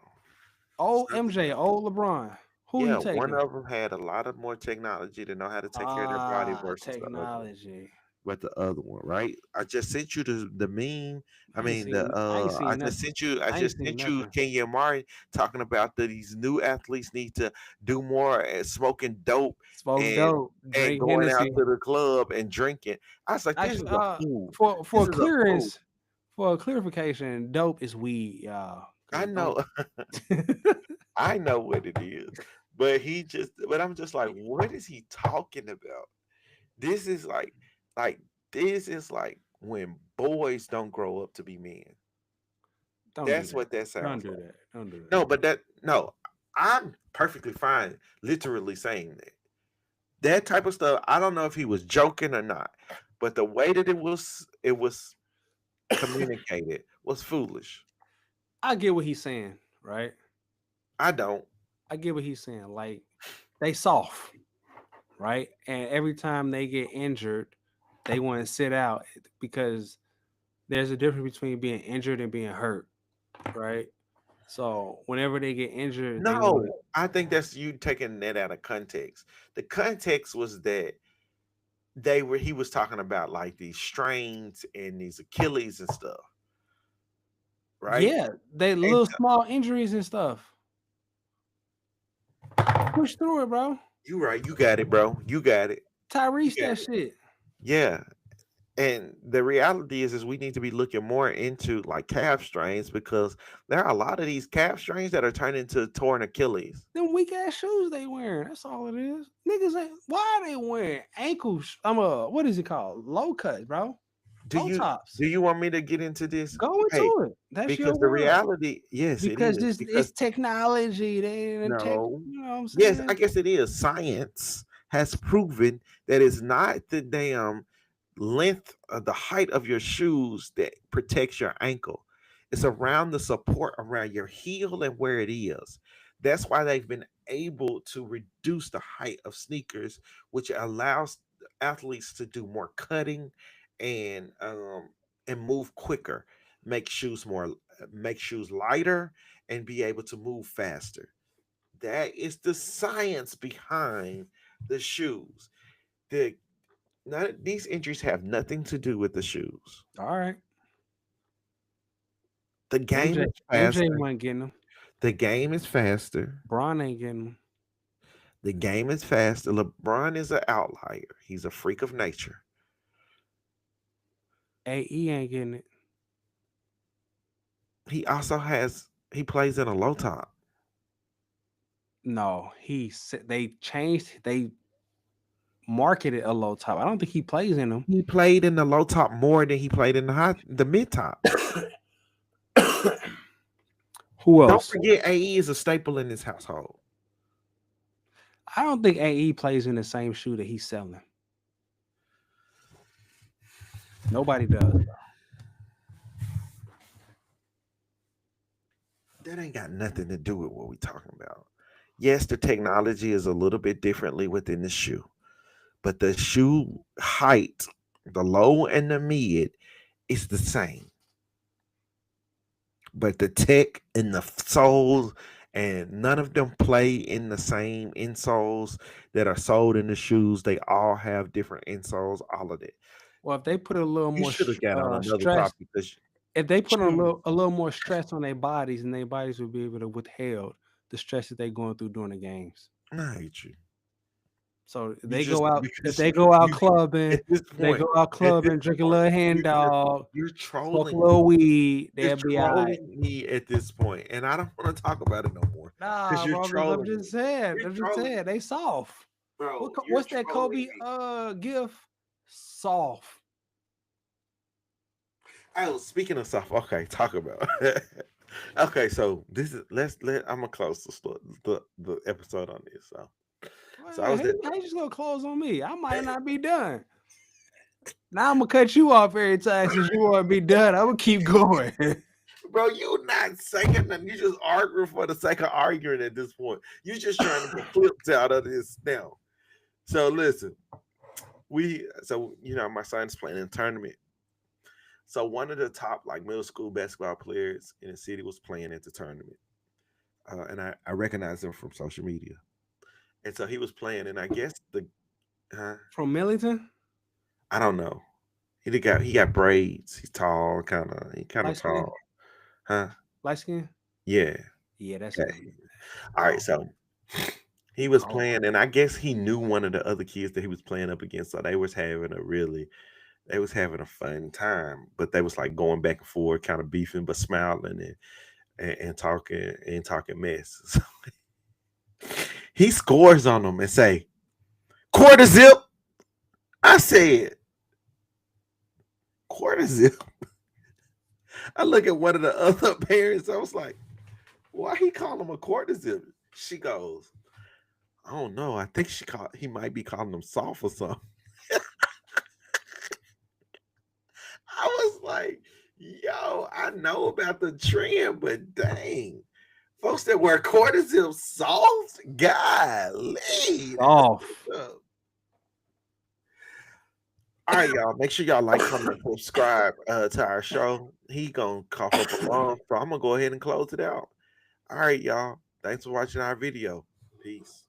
Old It's not the MJ, same. old LeBron. Who Yeah, you one taking? of them had a lot of more technology to know how to take care of their body Ah, versus the other one. technology. But the other one, right? I just sent you the meme. I mean the I ain't I seen just nothing. I I ain't just seen sent you nothing. Kenya Amari talking about that these new athletes need to do more at smoking dope Smoke and dope, and drink going out Hennessy. to the club and drinking. I was like, this is Actually, a fool. for This is a fool. for clarification, dope is weed, y'all. I 'Cause know, I know what it is. But I'm just like, what is he talking about? This is like this is like when boys don't grow up to be men. don't do That's that. what that Don't sounds do like. that. Don't do that. No, but that no, I'm perfectly fine literally saying that. That type of stuff, I don't know if he was joking or not, but the way that it was communicated was foolish. I get what he's saying, right? I don't. I get what he's saying. Like they soft, right? And every time they get injured, they want to sit out because there's a difference between being injured and being hurt. right? So whenever they get injured, they want No, I think that's you taking that out of context. The context was that he was talking about like these strains and these Achilles and stuff, right? yeah, they And little small injuries and stuff. Push through it, bro. you right, you got it, bro. You got it. You Tyrese, got that it. shit. Yeah. And the reality is we need to be looking more into like calf strains because there are a lot of these calf strains that are turning into torn Achilles. Them weak ass shoes they wearing. That's all it is. Niggas ain't why are they wearing ankles? What is it called? Low cuts, bro. Do Low you tops. do you want me to get into this? Go Hey, into it. That's your because the world. reality, yes, it Because is. this it's Because technology. They ain't tech, no, you know what I'm yes, saying? I guess it is. Science has proven that it's not the damn length of the height of your shoes that protects your ankle. It's around the support around your heel and where it is. That's why they've been able to reduce the height of sneakers, which allows athletes to do more cutting and move quicker, make shoes more make shoes lighter and be able to move faster. That is the science behind the shoes. The these injuries have nothing to do with the shoes. All right. The game MJ is MJ faster. wasn't getting them. The game is faster. Braun ain't getting them. The game is faster. LeBron is an outlier. He's a freak of nature. AE ain't getting it. He plays in a low top. No, they marketed a low top. I don't think he plays in them. He played in the low top more than he played in the mid top. Who Don't else? forget AE is a staple in this household. I don't think AE plays in the same shoe that he's selling. Nobody does. That ain't got nothing to do with what we talking about. Yes, the technology is a little bit differently within the shoe, but the shoe height, the low and the mid, is the same. But the tech and the soles, and none of them play in the same insoles that are sold in the shoes. They all have different insoles, all of that. Well, if they put a little You more should have got on another stress, topic because if they put shoes. a little more stress on their bodies, and their bodies will be able to withhold the stress that they're going through during the games. I hate you. So if You they just go out, if because they go out you clubbing, at this they point, go out clubbing, drink a little hand dog, you're smoke a trolling little me. weed, You're they'll be all right. trolling me at this point, and I don't want to talk about it no more because Nah, you're bro, I'm trolling me. just saying. You're I'm just trolling saying me, they soft. bro. You're What's that trolling Kobe me. gift? Soft. Oh, speaking of stuff, okay, talk about. Okay, so this is I'm gonna close the episode on this. So I Well, was at how you just gonna close on me? I might not be done. Now I'm gonna cut you off every time since you want to be done. I'm gonna keep going. bro. You not saying nothing. You just arguing for the sake of arguing at this point. You just trying to get clips out of this now. So listen, my son's playing in a tournament. So one of the top like middle school basketball players in the city was playing at the tournament, and I recognized him from social media. And so he was playing, and I guess From Millington, I don't know. He got braids. He kind of light skin, tall, huh? light skin. Yeah. Yeah, that's Okay. him. All right. So he was Oh, playing, and I guess he knew one of the other kids that he was playing up against. So they was having a fun time, but they was like going back and forth, kind of beefing, but smiling and talking mess. So he scores on them and say, "Quarter zip." I said, "Quarter zip." I look at one of the other parents. I was like, "Why he call him a quarter zip?" She goes, "I don't know. I think he might be calling him soft or something." I was like, "Yo, I know about the trend, but dang, folks that wear quarter zip soft, golly, that's off. what's up." All right, y'all. Make sure y'all like, comment, subscribe to our show. He gonna cough up a lung, so I'm gonna go ahead and close it out. All right, y'all. Thanks for watching our video. Peace.